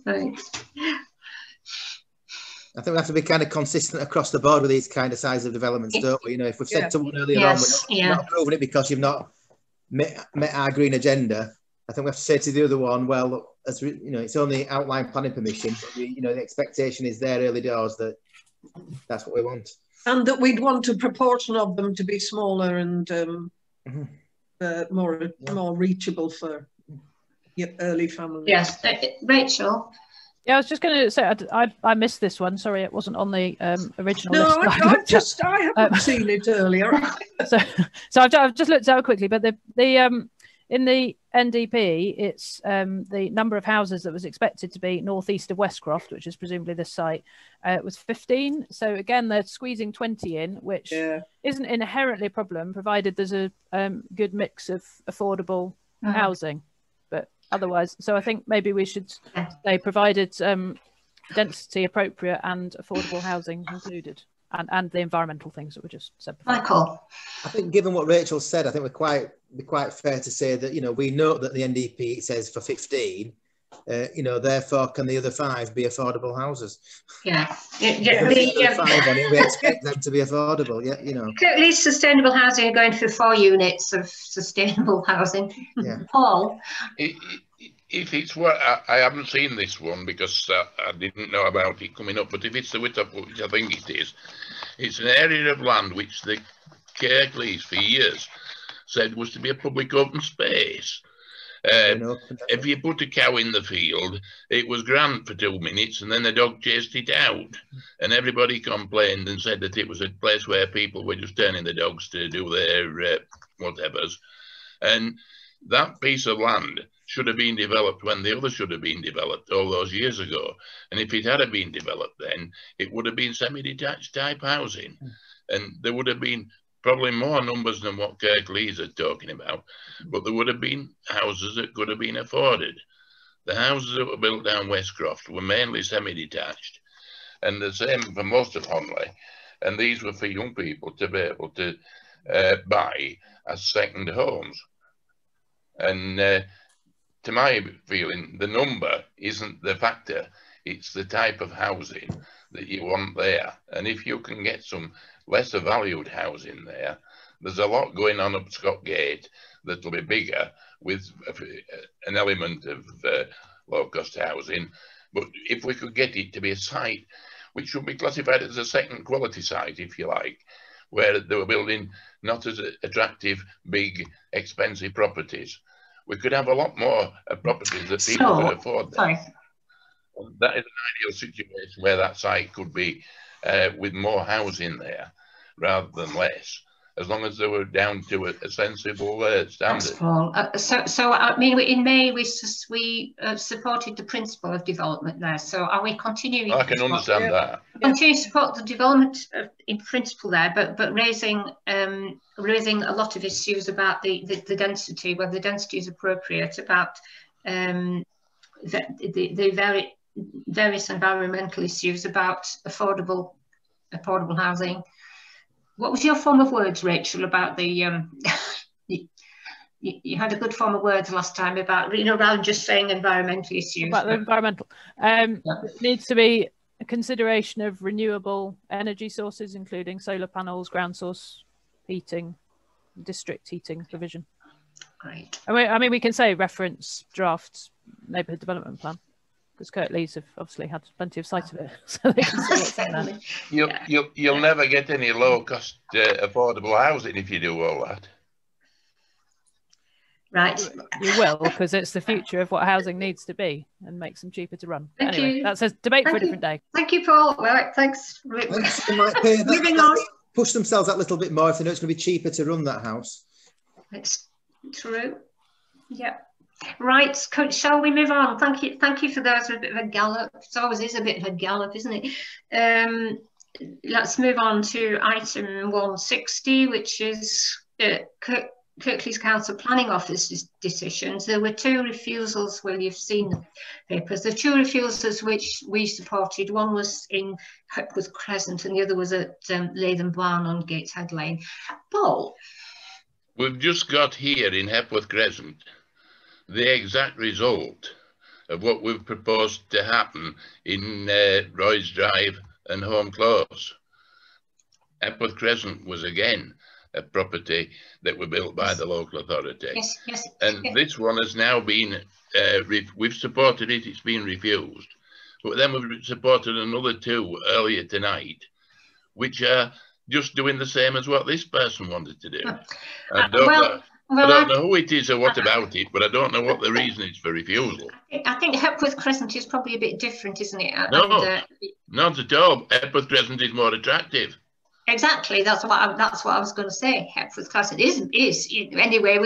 Right. I think we have to be kind of consistent across the board with these kind of size of developments, don't we? If we've said to one earlier on, we're not approving it because you've not met our green agenda. I think we have to say to the other one, well, look, it's only outline planning permission, but the expectation is there early doors that that's what we want. And that we'd want a proportion of them to be smaller and more reachable for early families. Yes, Rachel. Yeah, I was just going to say I missed this one. Sorry, it wasn't on the original list. No, I haven't seen it earlier. so I've just looked out quickly, but the in the NDP, it's the number of houses that was expected to be northeast of Westcroft, which is presumably this site, was 15. So again, they're squeezing 20 in, which isn't inherently a problem, provided there's a good mix of affordable housing. But otherwise, so I think maybe we should say provided density appropriate and affordable housing included. And the environmental things that were just said before. Michael, I think given what Rachel said, I think we're quite fair to say that, you know, we note that the NDP says for 15, you know, therefore can the other 5 be affordable houses? Yeah. The 5 on it, we expect them to be affordable. Yeah, you know. At least sustainable housing are going for 4 units of sustainable housing. Yeah. Paul. If it's what I haven't seen this one because I didn't know about it coming up, but if it's the Whittle, which I think it is, it's an area of land which the Kirklees for years said was to be a public open space. If you put a cow in the field, it was grand for 2 minutes and then the dog chased it out, and everybody complained and said that it was a place where people were just turning the dogs to do their whatevers. And that piece of land should have been developed when the other should have been developed all those years ago. And if it had been developed then, it would have been semi-detached type housing. And there would have been probably more numbers than what Kirklees are talking about, but there would have been houses that could have been afforded. The houses that were built down Westcroft were mainly semi-detached, and the same for most of Honley. And these were for young people to be able to buy as second homes. And to my feeling, the number isn't the factor, it's the type of housing that you want there. And if you can get some lesser valued housing there, there's a lot going on up Scott Gate that'll be bigger with an element of low-cost housing. But if we could get it to be a site which should be classified as a second quality site, if you like, where they were building not as attractive, big, expensive properties, we could have a lot more properties that people could afford. That is an ideal situation where that site could be with more housing there rather than less, as long as they were down to a sensible standard. So I mean, in May we supported the principle of development there. So are we continuing? I can understand that. Continue to support the development in principle there, but raising a lot of issues about the density, whether the density is appropriate, about the various environmental issues, about affordable housing. What was your form of words, Rachel, about the you had a good form of words last time about, you know, rather than just saying environmental issues. About the environmental. Needs to be a consideration of renewable energy sources, including solar panels, ground source heating, district heating provision. Great. I mean, we can say reference draft neighbourhood development plan, because Kirklees have obviously had plenty of sight of it, so they can see what's in there. You'll never get any low-cost affordable housing if you do all that. Right. You will, because it's the future of what housing needs to be and makes them cheaper to run. Anyway, that's a debate for a different day. Thank you, Paul. Right, thanks. Moving on. Push themselves that little bit more if they know it's going to be cheaper to run that house. It's true. Yep. Right, shall we move on? Thank you for those. A bit of a gallop. It always is a bit of a gallop, isn't it? Let's move on to item 160, which is Kirklees Council Planning Office's decisions. There were 2 refusals. Well, you've seen the papers. The 2 refusals which we supported, one was in Hepworth Crescent and the other was at Latham Barn on Gateshead Lane. Paul? We've just got here in Hepworth Crescent the exact result of what we've proposed to happen in Roy's Drive and Home Close. Hepworth Crescent was again a property that were built by the local authority. Yes. And this one has now been, we've supported it, it's been refused. But then we've supported another 2 earlier tonight, which are just doing the same as what this person wanted to do. Well, I don't know who it is or what about it, but I don't know what the reason is for refusal. I think Hepworth Crescent is probably a bit different, isn't it? No, not at all. Hepworth Crescent is more attractive. Exactly. That's what I was going to say. Hepworth Crescent is anyway.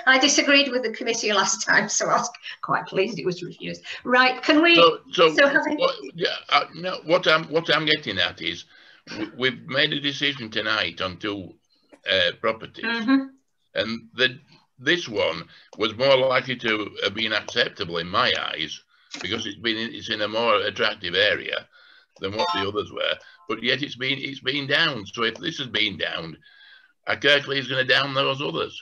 I disagreed with the committee last time, so I was quite pleased it was refused. Right? Can we? What I'm getting at is we've made a decision tonight on 2 properties, and this one was more likely to have been acceptable in my eyes because it's in a more attractive area than what the others were. But yet it's been downed. So if this has been downed, Kirkley is going to down those others.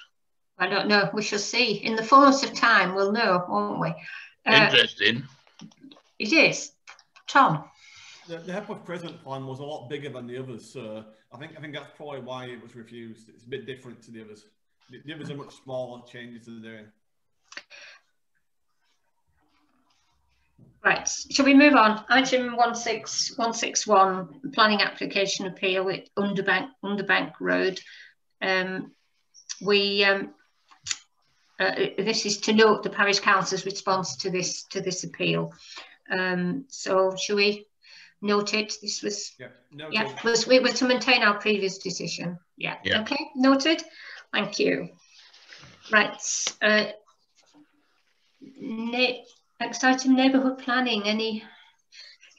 I don't know. We shall see. In the fullness of time, we'll know, won't we? Interesting. It is. Tom. The Hepworth Crescent plan was a lot bigger than the others, so I think that's probably why it was refused. It's a bit different to the others. The others are much smaller changes to the doing. Right, shall we move on? Item 16161, planning application appeal at Underbank Road. This is to note the parish council's response to this appeal. So shall we note it? This was we were to maintain our previous decision. Yeah. Okay, noted. Thank you. Right. Next item, neighbourhood planning. Any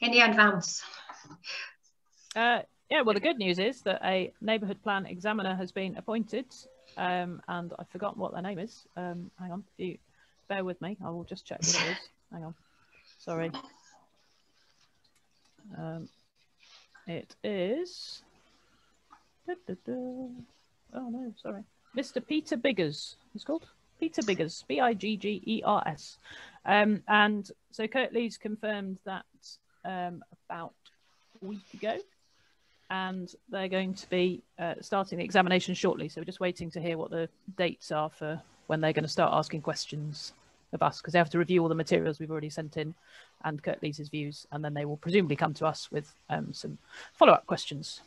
advance? Yeah, well, the good news is that a neighbourhood plan examiner has been appointed, and I've forgotten what their name is. Hang on, if you bear with me, I will just check what it is. Hang on, sorry. It is. Oh no, sorry, Mr. Peter Biggers. He's called Peter Biggers, Biggers. And so Kirklees confirmed that about a week ago, and they're going to be starting the examination shortly. So we're just waiting to hear what the dates are for when they're going to start asking questions of us, because they have to review all the materials we've already sent in and Kirklees' views, and then they will presumably come to us with some follow-up questions.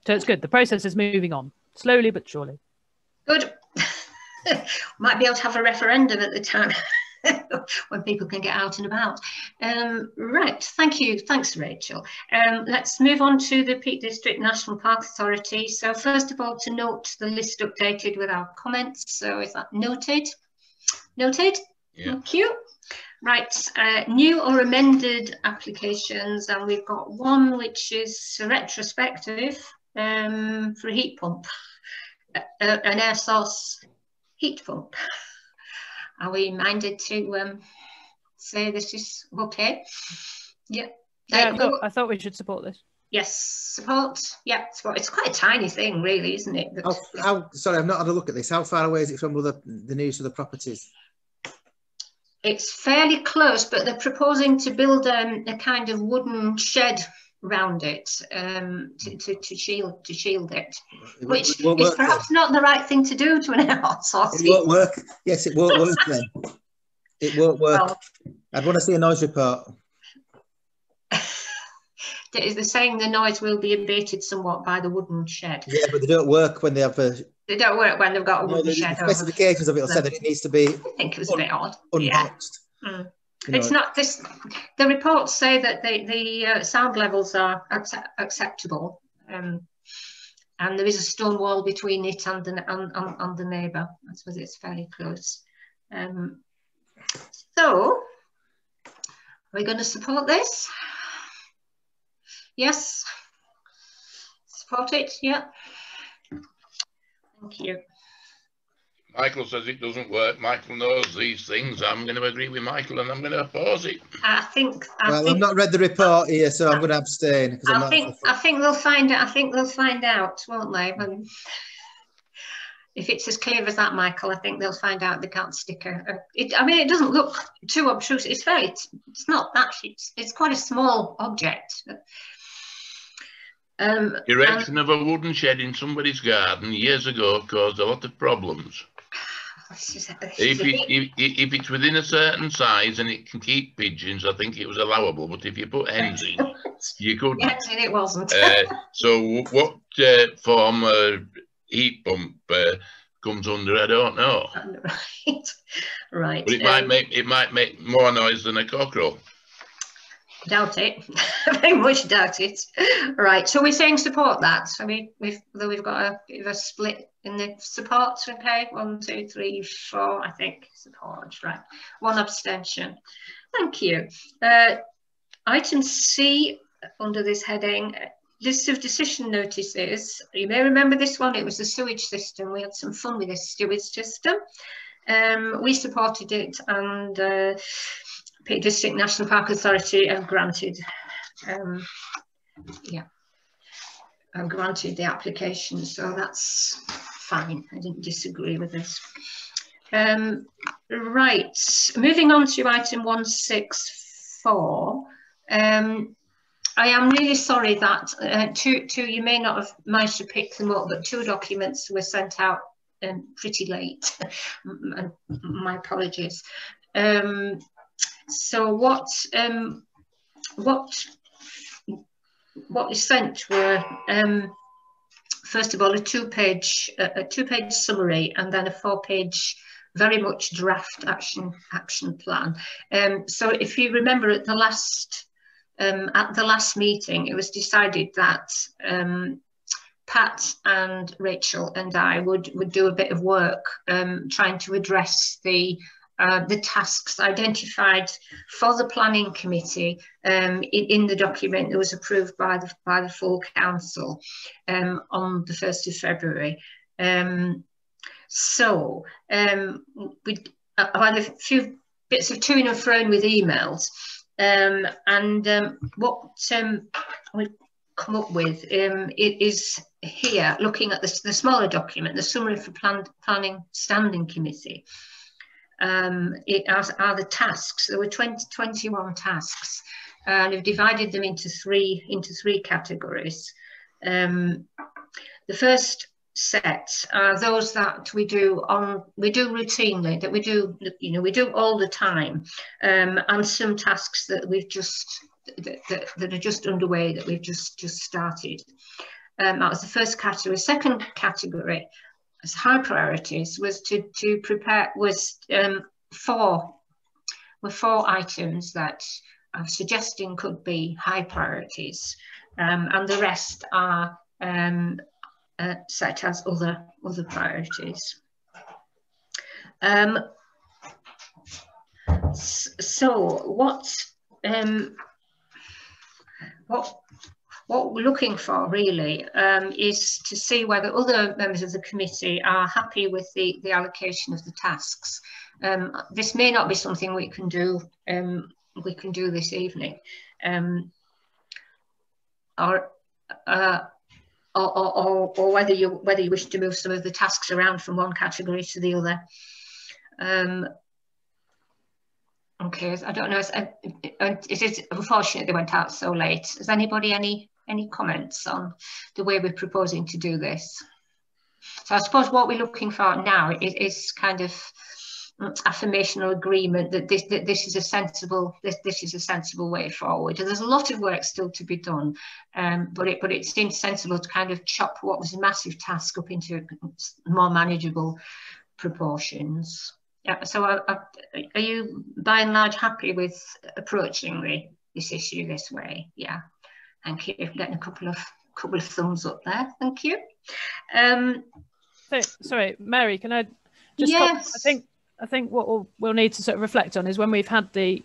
So it's good. The process is moving on slowly but surely. Good. Might be able to have a referendum at the time when people can get out and about. Right, thank you. Thanks, Rachel. Let's move on to the Peak District National Park Authority. So first of all, to note the list updated with our comments. So is that noted? Noted? Yeah. Thank you. Right, new or amended applications, and we've got one which is retrospective for a heat pump, an air source heat pump. Are we minded to say this is okay? Yeah. I thought we should support this. Yes, support. Yeah, support. It's quite a tiny thing, really, isn't it? Sorry, I've not had a look at this. How far away is it from the news of the properties? It's fairly close, but they're proposing to build a kind of wooden shed around it to shield it, which is perhaps not the right thing to do to an outsource. It won't work. Yes, it won't work then. It won't work. Well, I'd want to see a noise report. They're saying the noise will be abated somewhat by the wooden shed. Yeah, but they don't work when they have a... They don't work when they've got a wooden shed. The specifications of it will say that it needs to be... I think it was a bit odd. Unboxed. Yeah. It's not this. The reports say that the sound levels are acceptable, and there is a stone wall between it and the neighbour. I suppose it's fairly close. So, are we going to support this? Yes. Support it. Yeah. Thank you. Michael says it doesn't work. Michael knows these things. I'm going to agree with Michael and I'm going to oppose it. I've not read the report here, so I'm going to abstain. I think they'll find out. I think they'll find out, won't they? If it's as clear as that, Michael, I think they'll find out they can't stick I mean, it doesn't look too obtrusive. It's not that. It's quite a small object. Erection of a wooden shed in somebody's garden years ago caused a lot of problems. If it's within a certain size and it can keep pigeons, I think it was allowable. But if you put hens in, you couldn't. Yes, and it wasn't. So what form heat pump comes under, I don't know. Right. But it might make more noise than a cockerel. Doubt it. Very much doubt it. Right. So we're saying support that. So we've got a bit of a split in the support. Okay. 1, 2, 3, 4. I think support. Right. 1 abstention. Thank you. Item C under this heading. List of decision notices. You may remember this one. It was the sewage system. We had some fun with this sewage system. We supported it, and Peak District National Park Authority have granted, granted the application. So that's fine. I didn't disagree with this. Right. Moving on to item 164. I am really sorry that two, you may not have managed to pick them up, but 2 documents were sent out pretty late. My apologies. So what is sent were first of all a two-page summary, and then a 4-page very much draft action plan. So if you remember at the last meeting, it was decided that Pat and Rachel and I would do a bit of work trying to address the tasks identified for the planning committee in the document that was approved by the full council on the 1st of February. So we had a few bits of to and fro with emails. What we've come up with it is here, looking at the smaller document, the summary for planning standing committee. It are the tasks. There were 21 tasks, and we've divided them into three categories. The first set are those that we do routinely, that we do all the time, and some tasks that we've just that are just underway, that we've just started. That was the first category. Second category, as high priorities, was to prepare, was 4 items that I'm suggesting could be high priorities, and the rest are set as other priorities. So what we're looking for really is to see whether other members of the committee are happy with the allocation of the tasks. This may not be something we can do this evening, or whether you wish to move some of the tasks around from one category to the other. Okay, I don't know. It is unfortunate they went out so late. Has anybody any comments on the way we're proposing to do this? So I suppose what we're looking for now is kind of affirmation or agreement that this is a sensible way forward. And there's a lot of work still to be done, but it seems sensible to kind of chop what was a massive task up into more manageable proportions. Yeah. So are you by and large happy with approaching this issue this way? Yeah. Thank you. Getting a couple of thumbs up there. Thank you. Sorry, Mary, can I just? Yes. I think what we'll need to sort of reflect on is when we've had the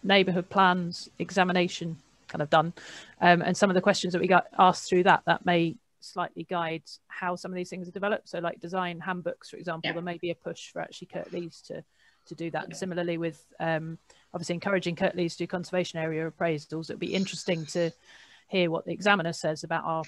neighbourhood plans examination kind of done, and some of the questions that we got asked through that may slightly guide how some of these things are developed. So like design handbooks, for example, there may be a push for actually Kirklees to do that. And similarly with obviously encouraging Kirklees to do conservation area appraisals, it'd be interesting to hear what the examiner says about our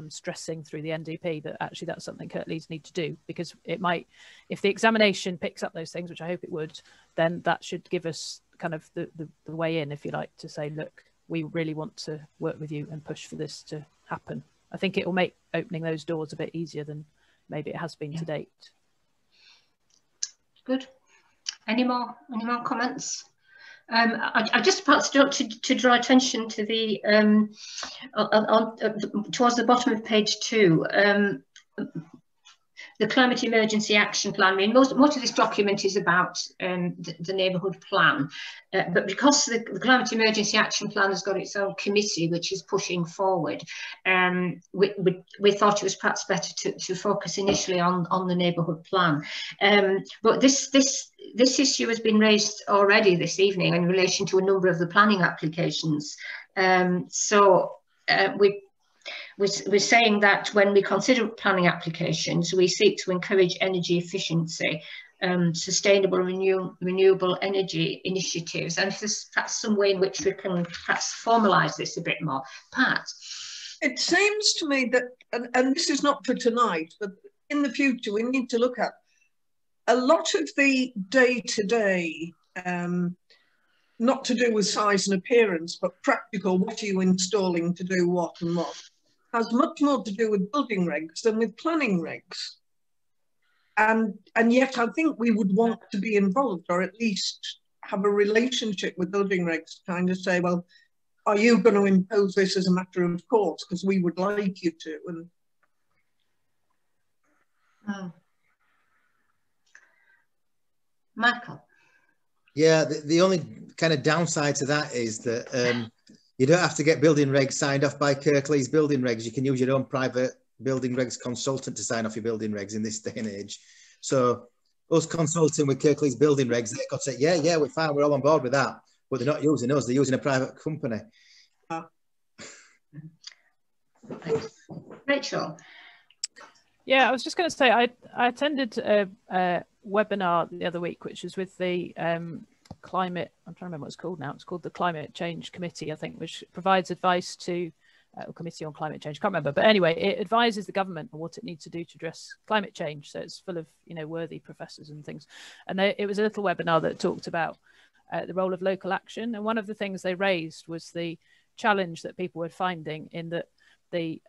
stressing through the NDP that actually that's something Kirklees need to do, because it might, if the examination picks up those things, which I hope it would, then that should give us kind of the way in, if you like, to say, look, we really want to work with you and push for this to happen. I think it will make opening those doors a bit easier than maybe it has been to date. Good. Any more comments? I just perhaps to draw attention to the towards the bottom of page 2. the Climate Emergency Action Plan. I mean, most of this document is about the neighbourhood plan, but because the Climate Emergency Action Plan has got its own committee which is pushing forward, we thought it was perhaps better to focus initially on the neighbourhood plan. But this issue has been raised already this evening in relation to a number of the planning applications. We're saying that when we consider planning applications, we seek to encourage energy efficiency, sustainable renewable energy initiatives. And if there's perhaps some way in which we can perhaps formalise this a bit more. Pat? It seems to me that, and this is not for tonight, but in the future, we need to look at a lot of the day-to-day, not to do with size and appearance, but practical, what are you installing to do what and what, has much more to do with building regs than with planning regs. And yet I think we would want to be involved, or at least have a relationship with building regs to kind of say, well, are you going to impose this as a matter of course? Because we would like you to. And Michael? Yeah, the only kind of downside to that is that you don't have to get building regs signed off by Kirklees building regs. You can use your own private building regs consultant to sign off your building regs in this day and age. So us consulting with Kirklees building regs, they could say, yeah, we're fine, we're all on board with that. But they're not using us, they're using a private company. Rachel? Yeah, I was just going to say, I attended a webinar the other week, which was with the climate, I'm trying to remember what it's called now. It's called the Climate Change Committee, I think, which provides advice to Committee on Climate Change. Can't remember, but anyway, it advises the government on what it needs to do to address climate change. So it's full of, you know, worthy professors and things. And it was a little webinar that talked about the role of local action. And one of the things they raised was the challenge that people were finding in that the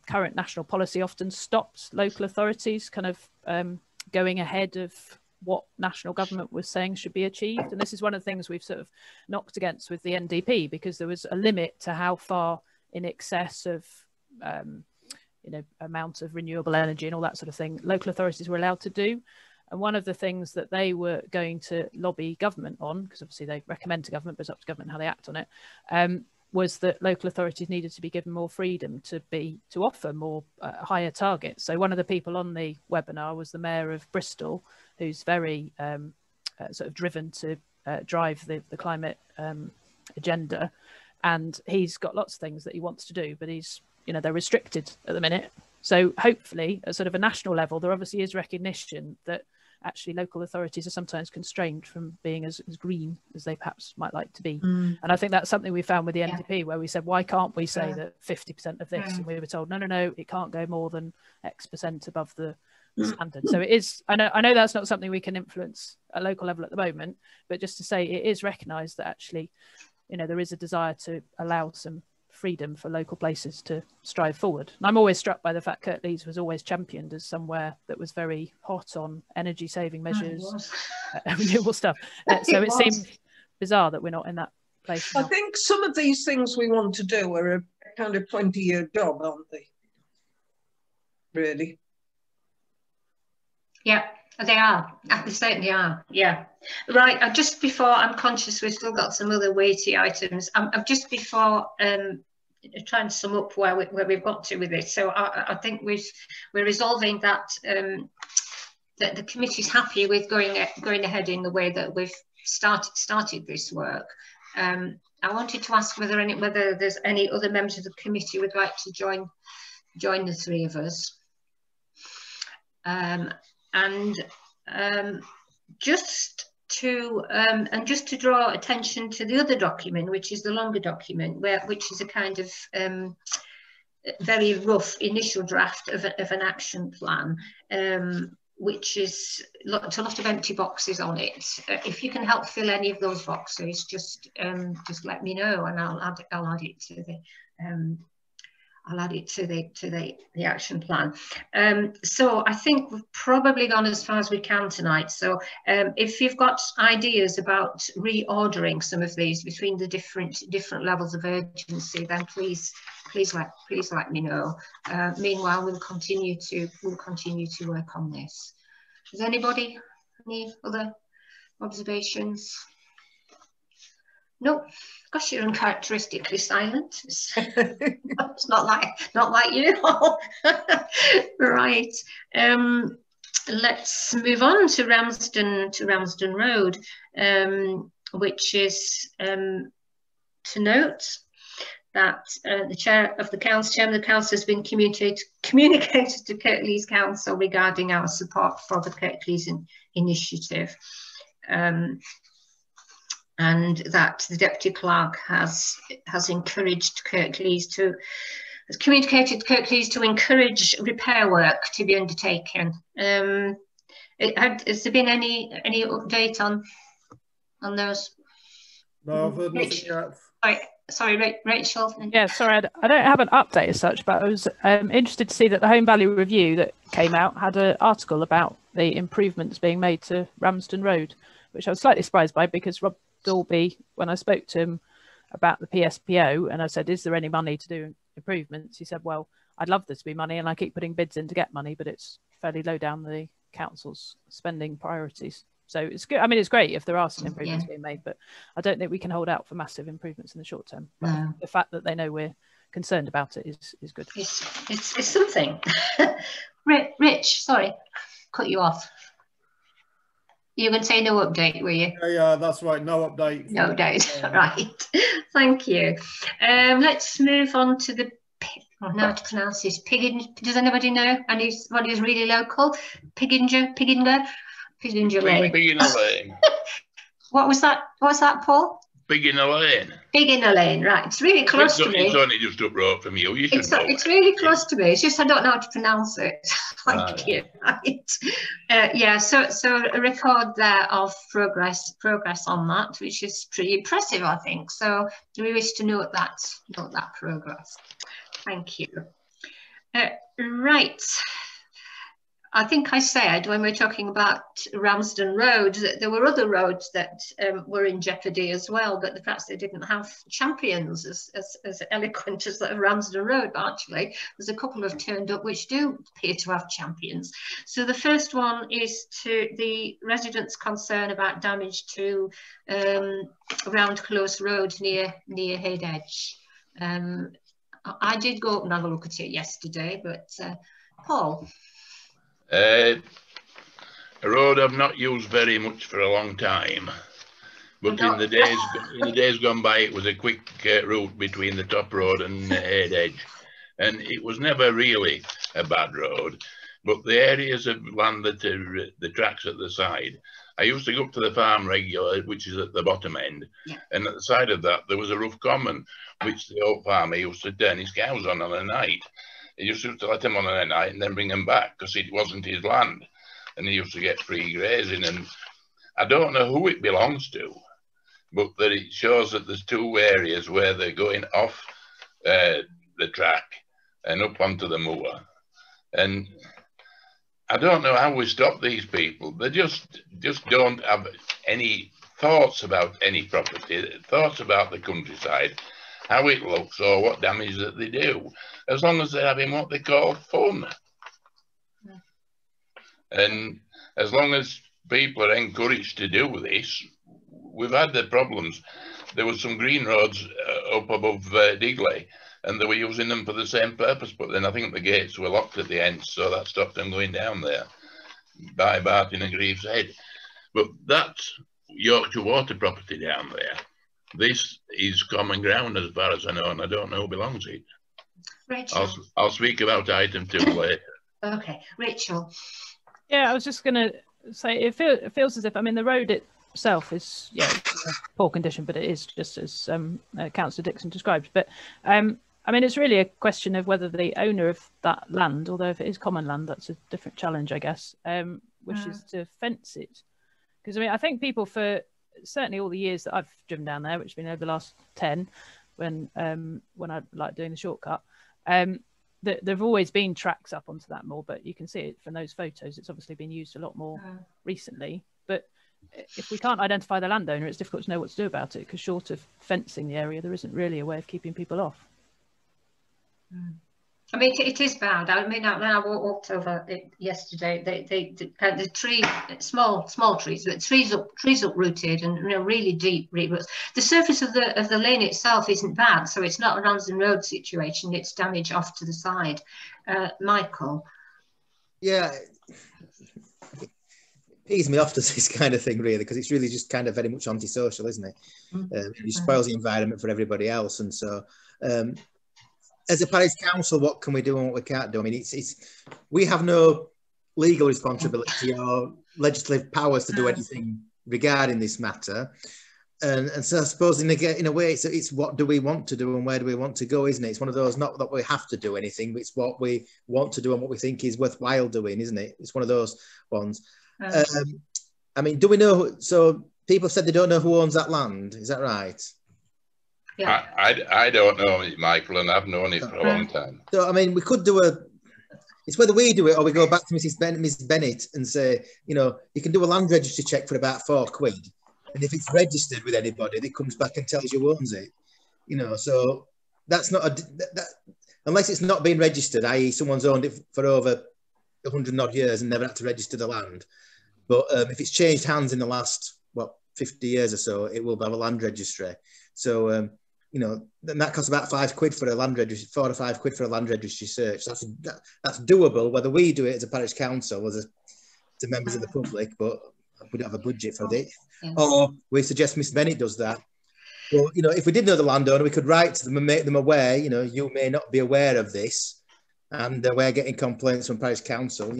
current national policy often stops local authorities kind of going ahead of what national government was saying should be achieved. And this is one of the things we've sort of knocked against with the NDP, because there was a limit to how far in excess of you know, amount of renewable energy and all that sort of thing local authorities were allowed to do. And one of the things that they were going to lobby government on, because obviously they recommend to government, but it's up to government how they act on it, was that local authorities needed to be given more freedom to offer more higher targets. So one of the people on the webinar was the Mayor of Bristol, who's very sort of driven to drive the climate agenda. And he's got lots of things that he wants to do, but they're restricted at the minute. So hopefully at sort of a national level, there obviously is recognition that actually local authorities are sometimes constrained from being as green as they perhaps might like to be. And I think that's something we found with the NDP, where we said, why can't we say that 50% of this? And we were told, no, it can't go more than X% above the standard. So it is, I know that's not something we can influence at local level at the moment, but just to say it is recognised that actually, you know, there is a desire to allow some freedom for local places to strive forward. And I'm always struck by the fact Kirklees was always championed as somewhere that was very hot on energy saving measures, renewable stuff. So it seems bizarre that we're not in that place now. I think some of these things we want to do are a kind of 20-year job, aren't they? Really? Yeah, they are. They certainly are. Yeah. Right. Just before, I'm conscious we've still got some other weighty items. I'm just before trying to sum up where we've got to with this. So I think we're resolving that that the committee's happy with going ahead in the way that we've started this work. I wanted to ask whether there's any other members of the committee would like to join the three of us. Just to draw attention to the other document, which is the longer document, which is a kind of very rough initial draft of an action plan, which is a lot of empty boxes on it. If you can help fill any of those boxes, just let me know, and I'll add it to the. I'll add it to the action plan. So I think we've probably gone as far as we can tonight. So if you've got ideas about reordering some of these between the different levels of urgency, then please please let me know. Meanwhile, we'll continue to work on this. Does anybody any other observations? No, gosh, you're uncharacteristically silent. It's not like you. Right. Let's move on to Ramsden Road, which is to note that the chairman of the council has been communicated to Kirklees Council regarding our support for the Kirklees initiative. And that the deputy clerk has encouraged Kirklees has communicated to Kirklees to encourage repair work to be undertaken. Has there been any update on those? No, I've heard nothing yet. Sorry, Rachel. Yeah, sorry, I don't have an update as such, but I was interested to see that the Home Value Review that came out had an article about the improvements being made to Ramsden Road, which I was slightly surprised by, because Rob Dalby, when I spoke to him about the PSPO and I said, is there any money to do improvements? He said, well, I'd love there to be money and I keep putting bids in to get money, but it's fairly low down the council's spending priorities. So it's good. I mean, it's great if there are some improvements being made, but I don't think we can hold out for massive improvements in the short term. But the fact that they know we're concerned about it is good. It's something. Rich, sorry, cut you off. You were going to say no update, were you? Yeah, that's right. No update. No update. Right. Thank you. Let's move on to the. I don't know how to pronounce this. Does anybody know? Anybody who's really local? Pigginger Lane. Pigginger Lane. What was that? What's that, Paul? Pigginger Lane. Pigginger Lane, right. It's really close to me. It's only just up road from you. It's really close to me. It's just I don't know how to pronounce it. Thank you. Right. Yeah, so a record there of progress on that, which is pretty impressive, I think. So do we wish to note that progress? Thank you. Right. I think I said when we were talking about Ramsden Road that there were other roads that were in jeopardy as well, but the fact they didn't have champions as eloquent as that Ramsden Road, but actually there's a couple have turned up which do appear to have champions. So the first one is to the residents' concern about damage to Round Close Road near Head Edge. I did go up and have a look at it yesterday, but Paul? A road I've not used very much for a long time, but in the days gone by, it was a quick route between the top road and Head Edge, and it was never really a bad road. But the areas of land that are the tracks at the side, I used to go up to the farm regular, which is at the bottom end, and at the side of that there was a rough common, which the old farmer used to turn his cows on a night. He used to let them on at night and then bring them back because it wasn't his land, and he used to get free grazing. And I don't know who it belongs to, but that it shows that there's two areas where they're going off the track and up onto the moor. And I don't know how we stop these people. They just don't have any thoughts about any property, thoughts about the countryside, how it looks or what damage that they do, as long as they're having what they call fun. And as long as people are encouraged to do this, we've had the problems. There was some green roads up above Digley, and they were using them for the same purpose, but then I think the gates were locked at the end, so that stopped them going down there by Barton and Greaves Head. But that's Yorkshire Water property down there. This is common ground as far as I know, and I don't know who belongs to it. Rachel. I'll speak about item 2 later. Okay, Rachel. Yeah, I was just going to say it feels as if, I mean, the road itself is it's in poor condition, but it is just as Councillor Dixon described. But I mean, it's really a question of whether the owner of that land, although if it is common land, that's a different challenge, I guess, wishes to fence it. Because I mean, I think people for certainly all the years that I've driven down there, which has been over the last 10, when I like doing the shortcut, there've always been tracks up onto that moor, but you can see it from those photos. It's obviously been used a lot more recently. But if we can't identify the landowner, it's difficult to know what to do about it, because short of fencing the area, there isn't really a way of keeping people off. I mean, it is bad. I mean, when I walked over it yesterday, the tree, small trees, but trees uprooted and really deep roots. The surface of the lane itself isn't bad, so it's not a Ramsden Road situation. It's damage off to the side. Michael. Yeah, it pees me off to this kind of thing, really, because it's really just kind of very much antisocial, isn't it? It spoils the environment for everybody else, and so. As a parish council, what can we do and what we can't do? I mean, we have no legal responsibility or legislative powers to do anything regarding this matter. And so I suppose in a way, it's what do we want to do and where do we want to go, isn't it? It's one of those, not that we have to do anything, but it's what we want to do and what we think is worthwhile doing, isn't it? It's one of those ones. I mean, do we know? So people said they don't know who owns that land. Is that right? Yeah. I don't know it, Michael, and I've known it for a long time. So, I mean, we could do it's whether we do it or we go back to Miss Bennett and say, you can do a land registry check for about £4. And if it's registered with anybody, it comes back and tells you who owns it. So that's not unless it's not been registered, i.e. someone's owned it for over 100 odd years and never had to register the land. But if it's changed hands in the last, 50 years or so, it will have a land registry. So, then that costs about £5 for a land registry, £4 or £5 for a land registry search. That's doable, whether we do it as a parish council, to members of the public, but we don't have a budget for this. Yes. Or we suggest Miss Bennett does that. Well, if we did know the landowner, we could write to them and make them aware, you may not be aware of this, and we're getting complaints from parish council,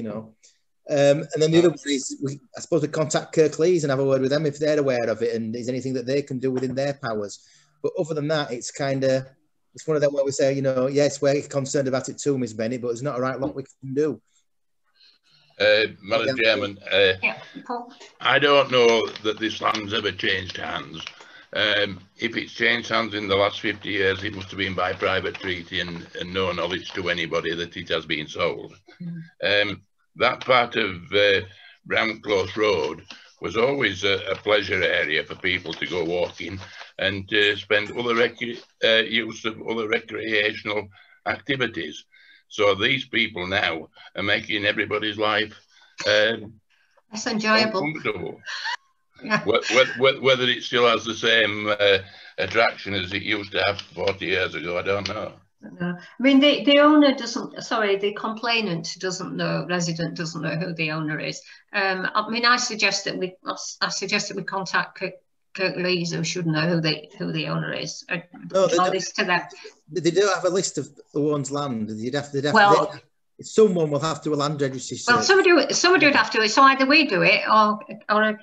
and then the other one is, I suppose we contact Kirklees and have a word with them if they're aware of it and is anything that they can do within their powers. But other than that, it's one of them where we say, yes, we're concerned about it too, Miss Bennett, but it's not a right lot we can do. Madam Chairman, I don't know that this land's ever changed hands. If it's changed hands in the last 50 years, it must have been by private treaty and no knowledge to anybody that it has been sold. That part of Brownclose Road was always a pleasure area for people to go walking and to spend use of other recreational activities. So these people now are making everybody's life that's enjoyable. Uncomfortable. Yeah. Whether it still has the same attraction as it used to have 40 years ago, I don't know. I mean, the owner doesn't, sorry, the complainant doesn't know, resident doesn't know who the owner is. I mean, I suggest that we contact Kirklees, who should know who the owner is. No, they don't have a list of who owns land. Someone will have to do a land registry. Well, somebody would have to. So either we do it, or a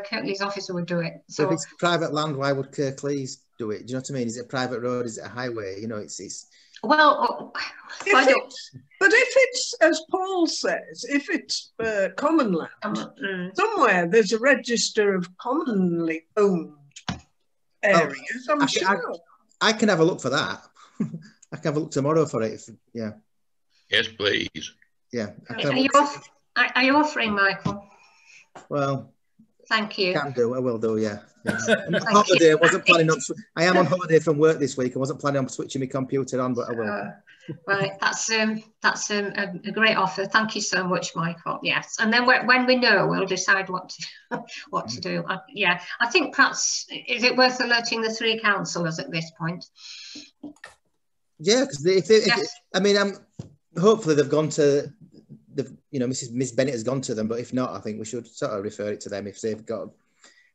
Kirklees officer would do it. So if it's private land, why would Kirklees do it? Do you know what I mean? Is it a private road? Is it a highway? It's well, but if it's, as Paul says, if it's common land, somewhere there's a register of commonly owned areas. I'm sure. I can have a look for that. I can have a look tomorrow for it. Yeah. Yes, please. Yeah. Are you offering, Michael? Well, thank you. Can do. I will do. Yeah. I'm on holiday. I wasn't planning on. I am on holiday from work this week. I wasn't planning on switching my computer on, but I will. Right. That's a great offer. Thank you so much, Michael. Yes. And then when we know, we'll decide what to do. I think perhaps is it worth alerting the 3 councillors at this point? Yeah, because I mean, hopefully they've gone to Miss Bennett has gone to them, but if not, I think we should sort of refer it to them if they've got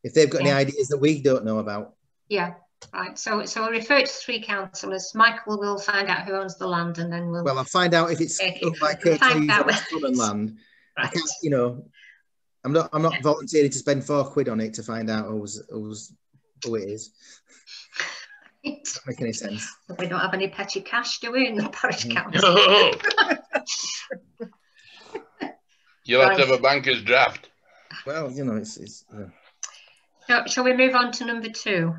any ideas that we don't know about. Yeah, right. So we'll refer it to 3 councillors. Michael will find out who owns the land, and then we'll. Well, I'll find out if it's owned by Kirklees land. Right. I can't, I'm not volunteering to spend £4 on it to find out who it is. Doesn't make any sense. We don't have any petty cash, do we, in the parish council? No. You'll have to have a banker's draft. Well, it's. So, shall we move on to number 2?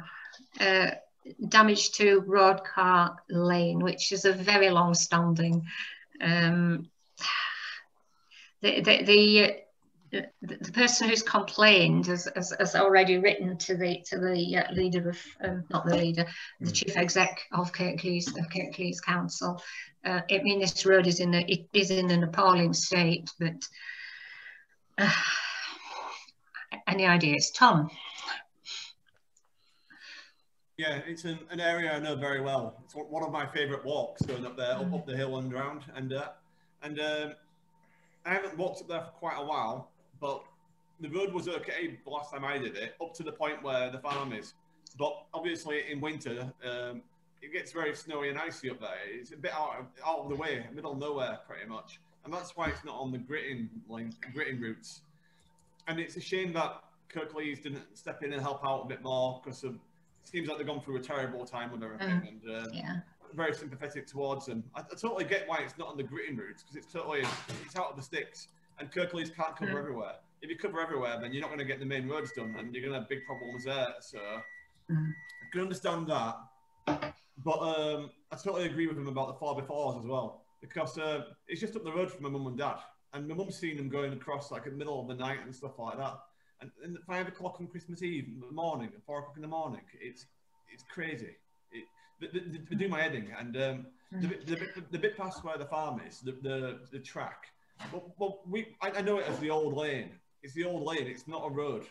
Damage to Broadcar Lane, which is a very long-standing. The the person who's complained has already written to the leader of not the leader, the chief exec of Kirklees Council. I mean, this road is in an appalling state, but any ideas, Tom? Yeah, it's an area I know very well. It's one of my favourite walks, going up there, up the hill and around, and I haven't walked up there for quite a while, but the road was okay the last time I did it, up to the point where the farm is. But obviously in winter, it gets very snowy and icy up there. It's a bit out of the way, middle of nowhere pretty much, and that's why it's not on the gritting routes. And it's a shame that Kirklees didn't step in and help out a bit more, because it seems like they've gone through a terrible time with everything, and very sympathetic towards them. I totally get why it's not on the gritting routes, because it's out of the sticks, and Kirklees can't cover everywhere. If you cover everywhere, then you're not going to get the main roads done, and you're going to have big problems there. So I can understand that, but I totally agree with him about the 4x4s as well, because it's just up the road from my mum and dad, and my mum's seen them going across like in the middle of the night and stuff like that. And at 5 o'clock on Christmas Eve morning, at 4 o'clock in the morning, it's crazy. They do my head in. And the bit past where the farm is, the track. Well, I know it as the old lane. It's the old lane. It's not a road.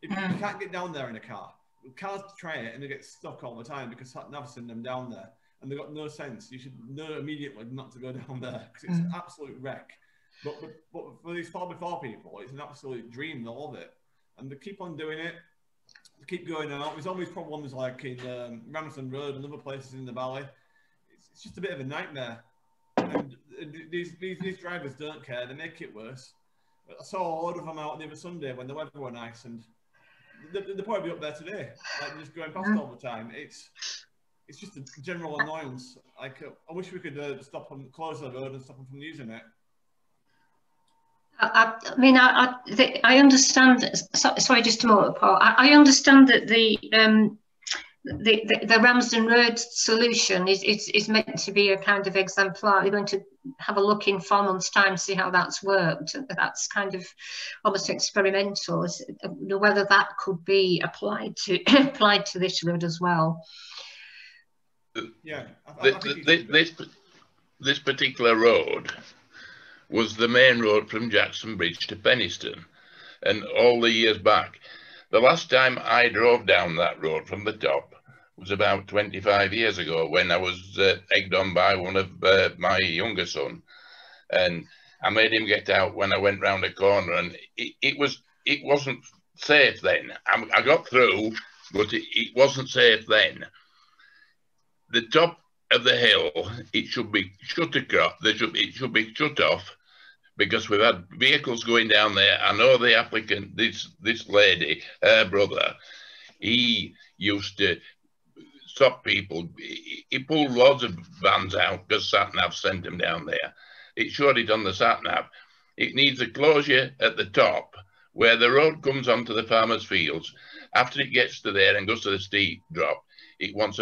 You can't get down there in a car. Cars try it and they get stuck all the time because Nav's sending them down there, and they've got no sense. You should know immediately not to go down there because it's an absolute wreck. But for these 4x4 people, it's an absolute dream. They love it, and they keep on doing it. They keep going out. There's always problems like in Ramsden Road and other places in the valley. It's just a bit of a nightmare. And these drivers don't care. They make it worse. I saw a load of them out the other Sunday when the weather were nice, and they'll probably be up there today, like just going past all the time. It's just a general annoyance. Like I wish we could stop them, close the road, and stop them from using it. I mean, I understand. Sorry, just a moment, Paul. I understand that the Ramsden Road solution is meant to be a kind of exemplar. We're going to have a look in 4 months' time, see how that's worked. That's kind of almost experimental. Whether that could be applied to this road as well. Yeah, this particular road was the main road from Jackson Bridge to Penistone, and all the years back. The last time I drove down that road from the top was about 25 years ago, when I was egged on by one of my younger son, and I made him get out when I went round a corner, and it wasn't safe then. I got through, but it wasn't safe then. The top of the hill, it should be shut across. It should be shut off, because we've had vehicles going down there. I know the applicant, this lady, her brother, he used to stop people. He pulled loads of vans out because SatNav sent them down there. It showed it on the SatNav. It needs a closure at the top where the road comes onto the farmers' fields. After it gets to there and goes to the steep drop, it wants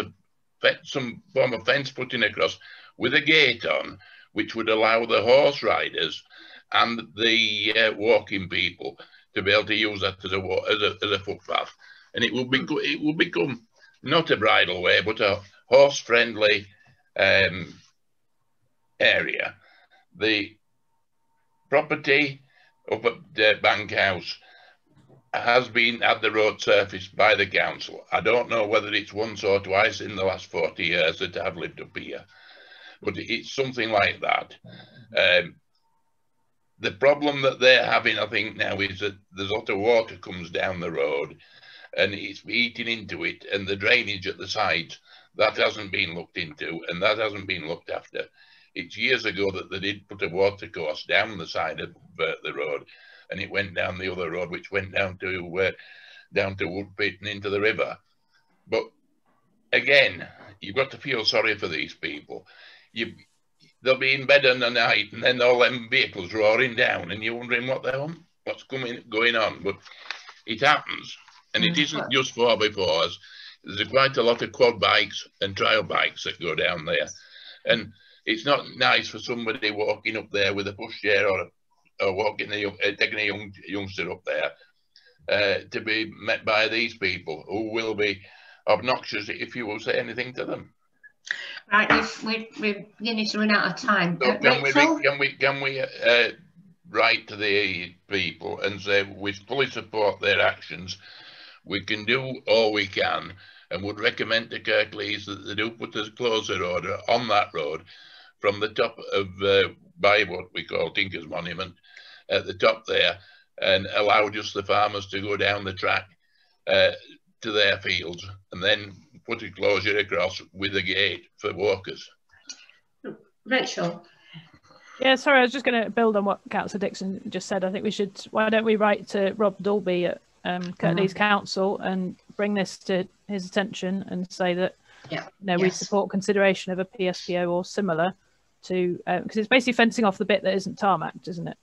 some form of fence put in across with a gate on, which would allow the horse riders and the walking people to be able to use that as a footpath, and it will become not a bridle way but a horse-friendly area. The property up at the Bank House has been at the road surfaced by the council. I don't know whether it's once or twice in the last 40 years that I've lived up here, but it's something like that. The problem that they're having, I think, now is that there's a lot of water comes down the road and it's eating into it, and the drainage at the sides, that hasn't been looked into and that hasn't been looked after. It's years ago that they did put a water course down the side of the road, and it went down the other road, which went down to Woodpit and into the river. But again, you've got to feel sorry for these people. They'll be in bed in the night, and then all them vehicles roaring down, and you're wondering what's going on. But it happens, and it isn't just 4x4s. There's quite a lot of quad bikes and trial bikes that go down there, and it's not nice for somebody walking up there with a pushchair or taking a youngster up there to be met by these people who will be obnoxious if you will say anything to them. Right, we're beginning to run out of time. So can we write to the people and say we fully support their actions? We can do all we can, and would recommend to Kirklees that they do put a closer order on that road from the top of by what we call Tinker's Monument at the top there, and allow just the farmers to go down the track to their fields, and then put a closure across with a gate for walkers. Rachel. Yeah, sorry, I was just going to build on what Councillor Dixon just said. I think we should, why don't we write to Rob Dalby at Kirklees Council and bring this to his attention and say that we support consideration of a PSPO or similar to, because it's basically fencing off the bit that isn't tarmacked, isn't it?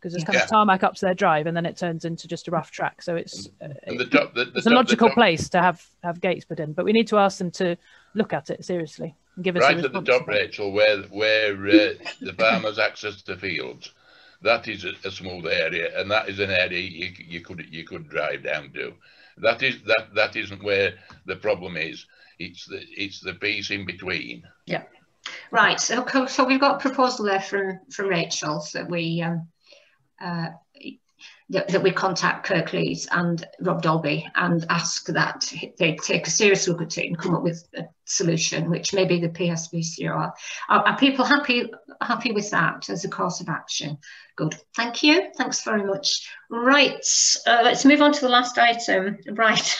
Because there's kind of tarmac up to their drive and then it turns into just a rough track. So it's it's a logical place to have gates put in, but we need to ask them to look at it seriously and give us right at the top, Rachel, where the farmers access the fields. That is a smooth area, and that is an area you could drive down to. That isn't where the problem is. It's the piece in between. Yeah. Right. So we've got a proposal there from Rachel that we that we contact Kirklees and Rob Dalby and ask that they take a serious look at it and come up with a solution, which may be the PSPCO. Are people happy with that as a course of action? Good. Thank you. Thanks very much. Right. Let's move on to the last item. Right.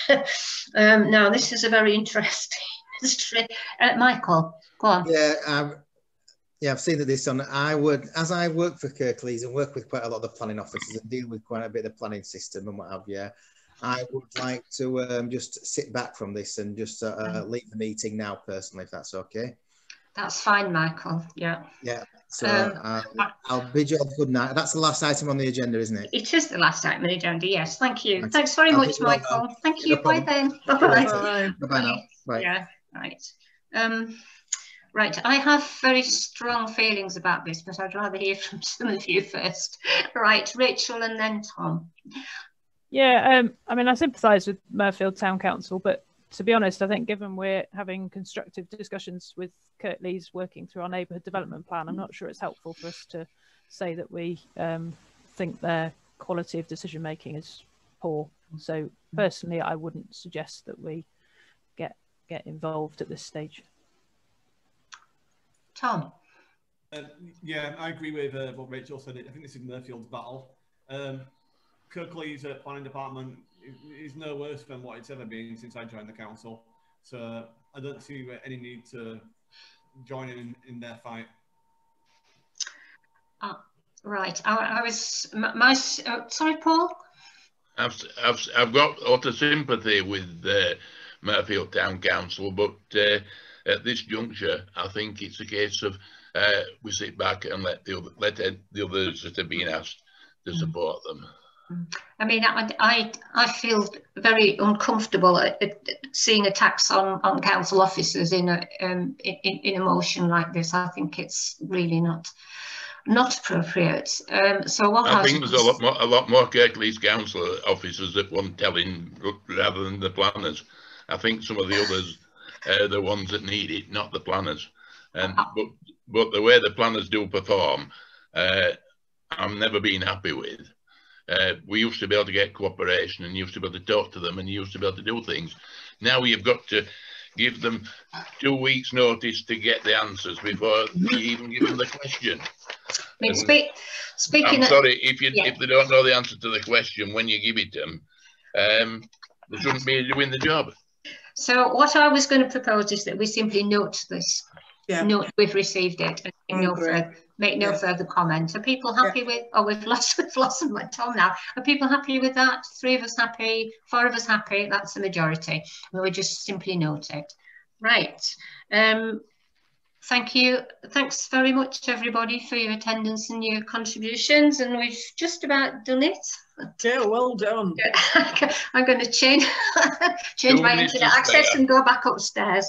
Now, this is a very interesting history. Michael, go on. Yeah, I've seen that this on. As I work for Kirklees and work with quite a lot of the planning officers and deal with quite a bit of the planning system and what have you, I would like to just sit back from this and just leave the meeting now, personally, if that's okay. That's fine, Michael. Yeah. Yeah. So I'll bid you all good night. That's the last item on the agenda, isn't it? It is the last item on the agenda. Yes. Thank you. Thanks very much, Michael. Thank you. Bye then. Bye. Bye now. Bye. Yeah. Right. Right, I have very strong feelings about this, but I'd rather hear from some of you first. Right, Rachel and then Tom. Yeah, I mean, I sympathise with Mirfield Town Council, but to be honest, I think given we're having constructive discussions with Kirklees working through our neighbourhood development plan, I'm not sure it's helpful for us to say that we think their quality of decision making is poor. So personally, I wouldn't suggest that we get involved at this stage. Tom. Yeah, I agree with what Rachel said. I think this is Mirfield's battle. Kirklees planning department is no worse than what it's ever been since I joined the council. So I don't see any need to join in their fight. Right. I was sorry, Paul. I've got a lot of sympathy with Mirfield Town Council, but at this juncture, I think it's a case of we sit back and let the others that have been asked to support them. I mean, I feel very uncomfortable at seeing attacks on council officers in a motion like this. I think it's really not appropriate. So what I think there's a lot more Kirklees council officers that want telling rather than the planners. I think some of the others are the ones that need it, not the planners. And but the way the planners do perform, I've never been happy with. We used to be able to get cooperation and used to be able to talk to them and used to be able to do things. Now you've got to give them 2 weeks notice to get the answers before you even give them the question. I mean, speaking I'm sorry, if they don't know the answer to the question when you give it to them, they shouldn't be doing the job. So what I was going to propose is that we simply note this. Yeah. Note we've received it and make no further comment. Are people happy with? Oh, we've lost them like Tom now. Are people happy with that? 3 of us happy, 4 of us happy. That's the majority. We just simply note it. Right. Thank you. Thanks very much, everybody, for your attendance and your contributions. And we've just about done it. Yeah, well done. I'm going to change my internet access and go back upstairs.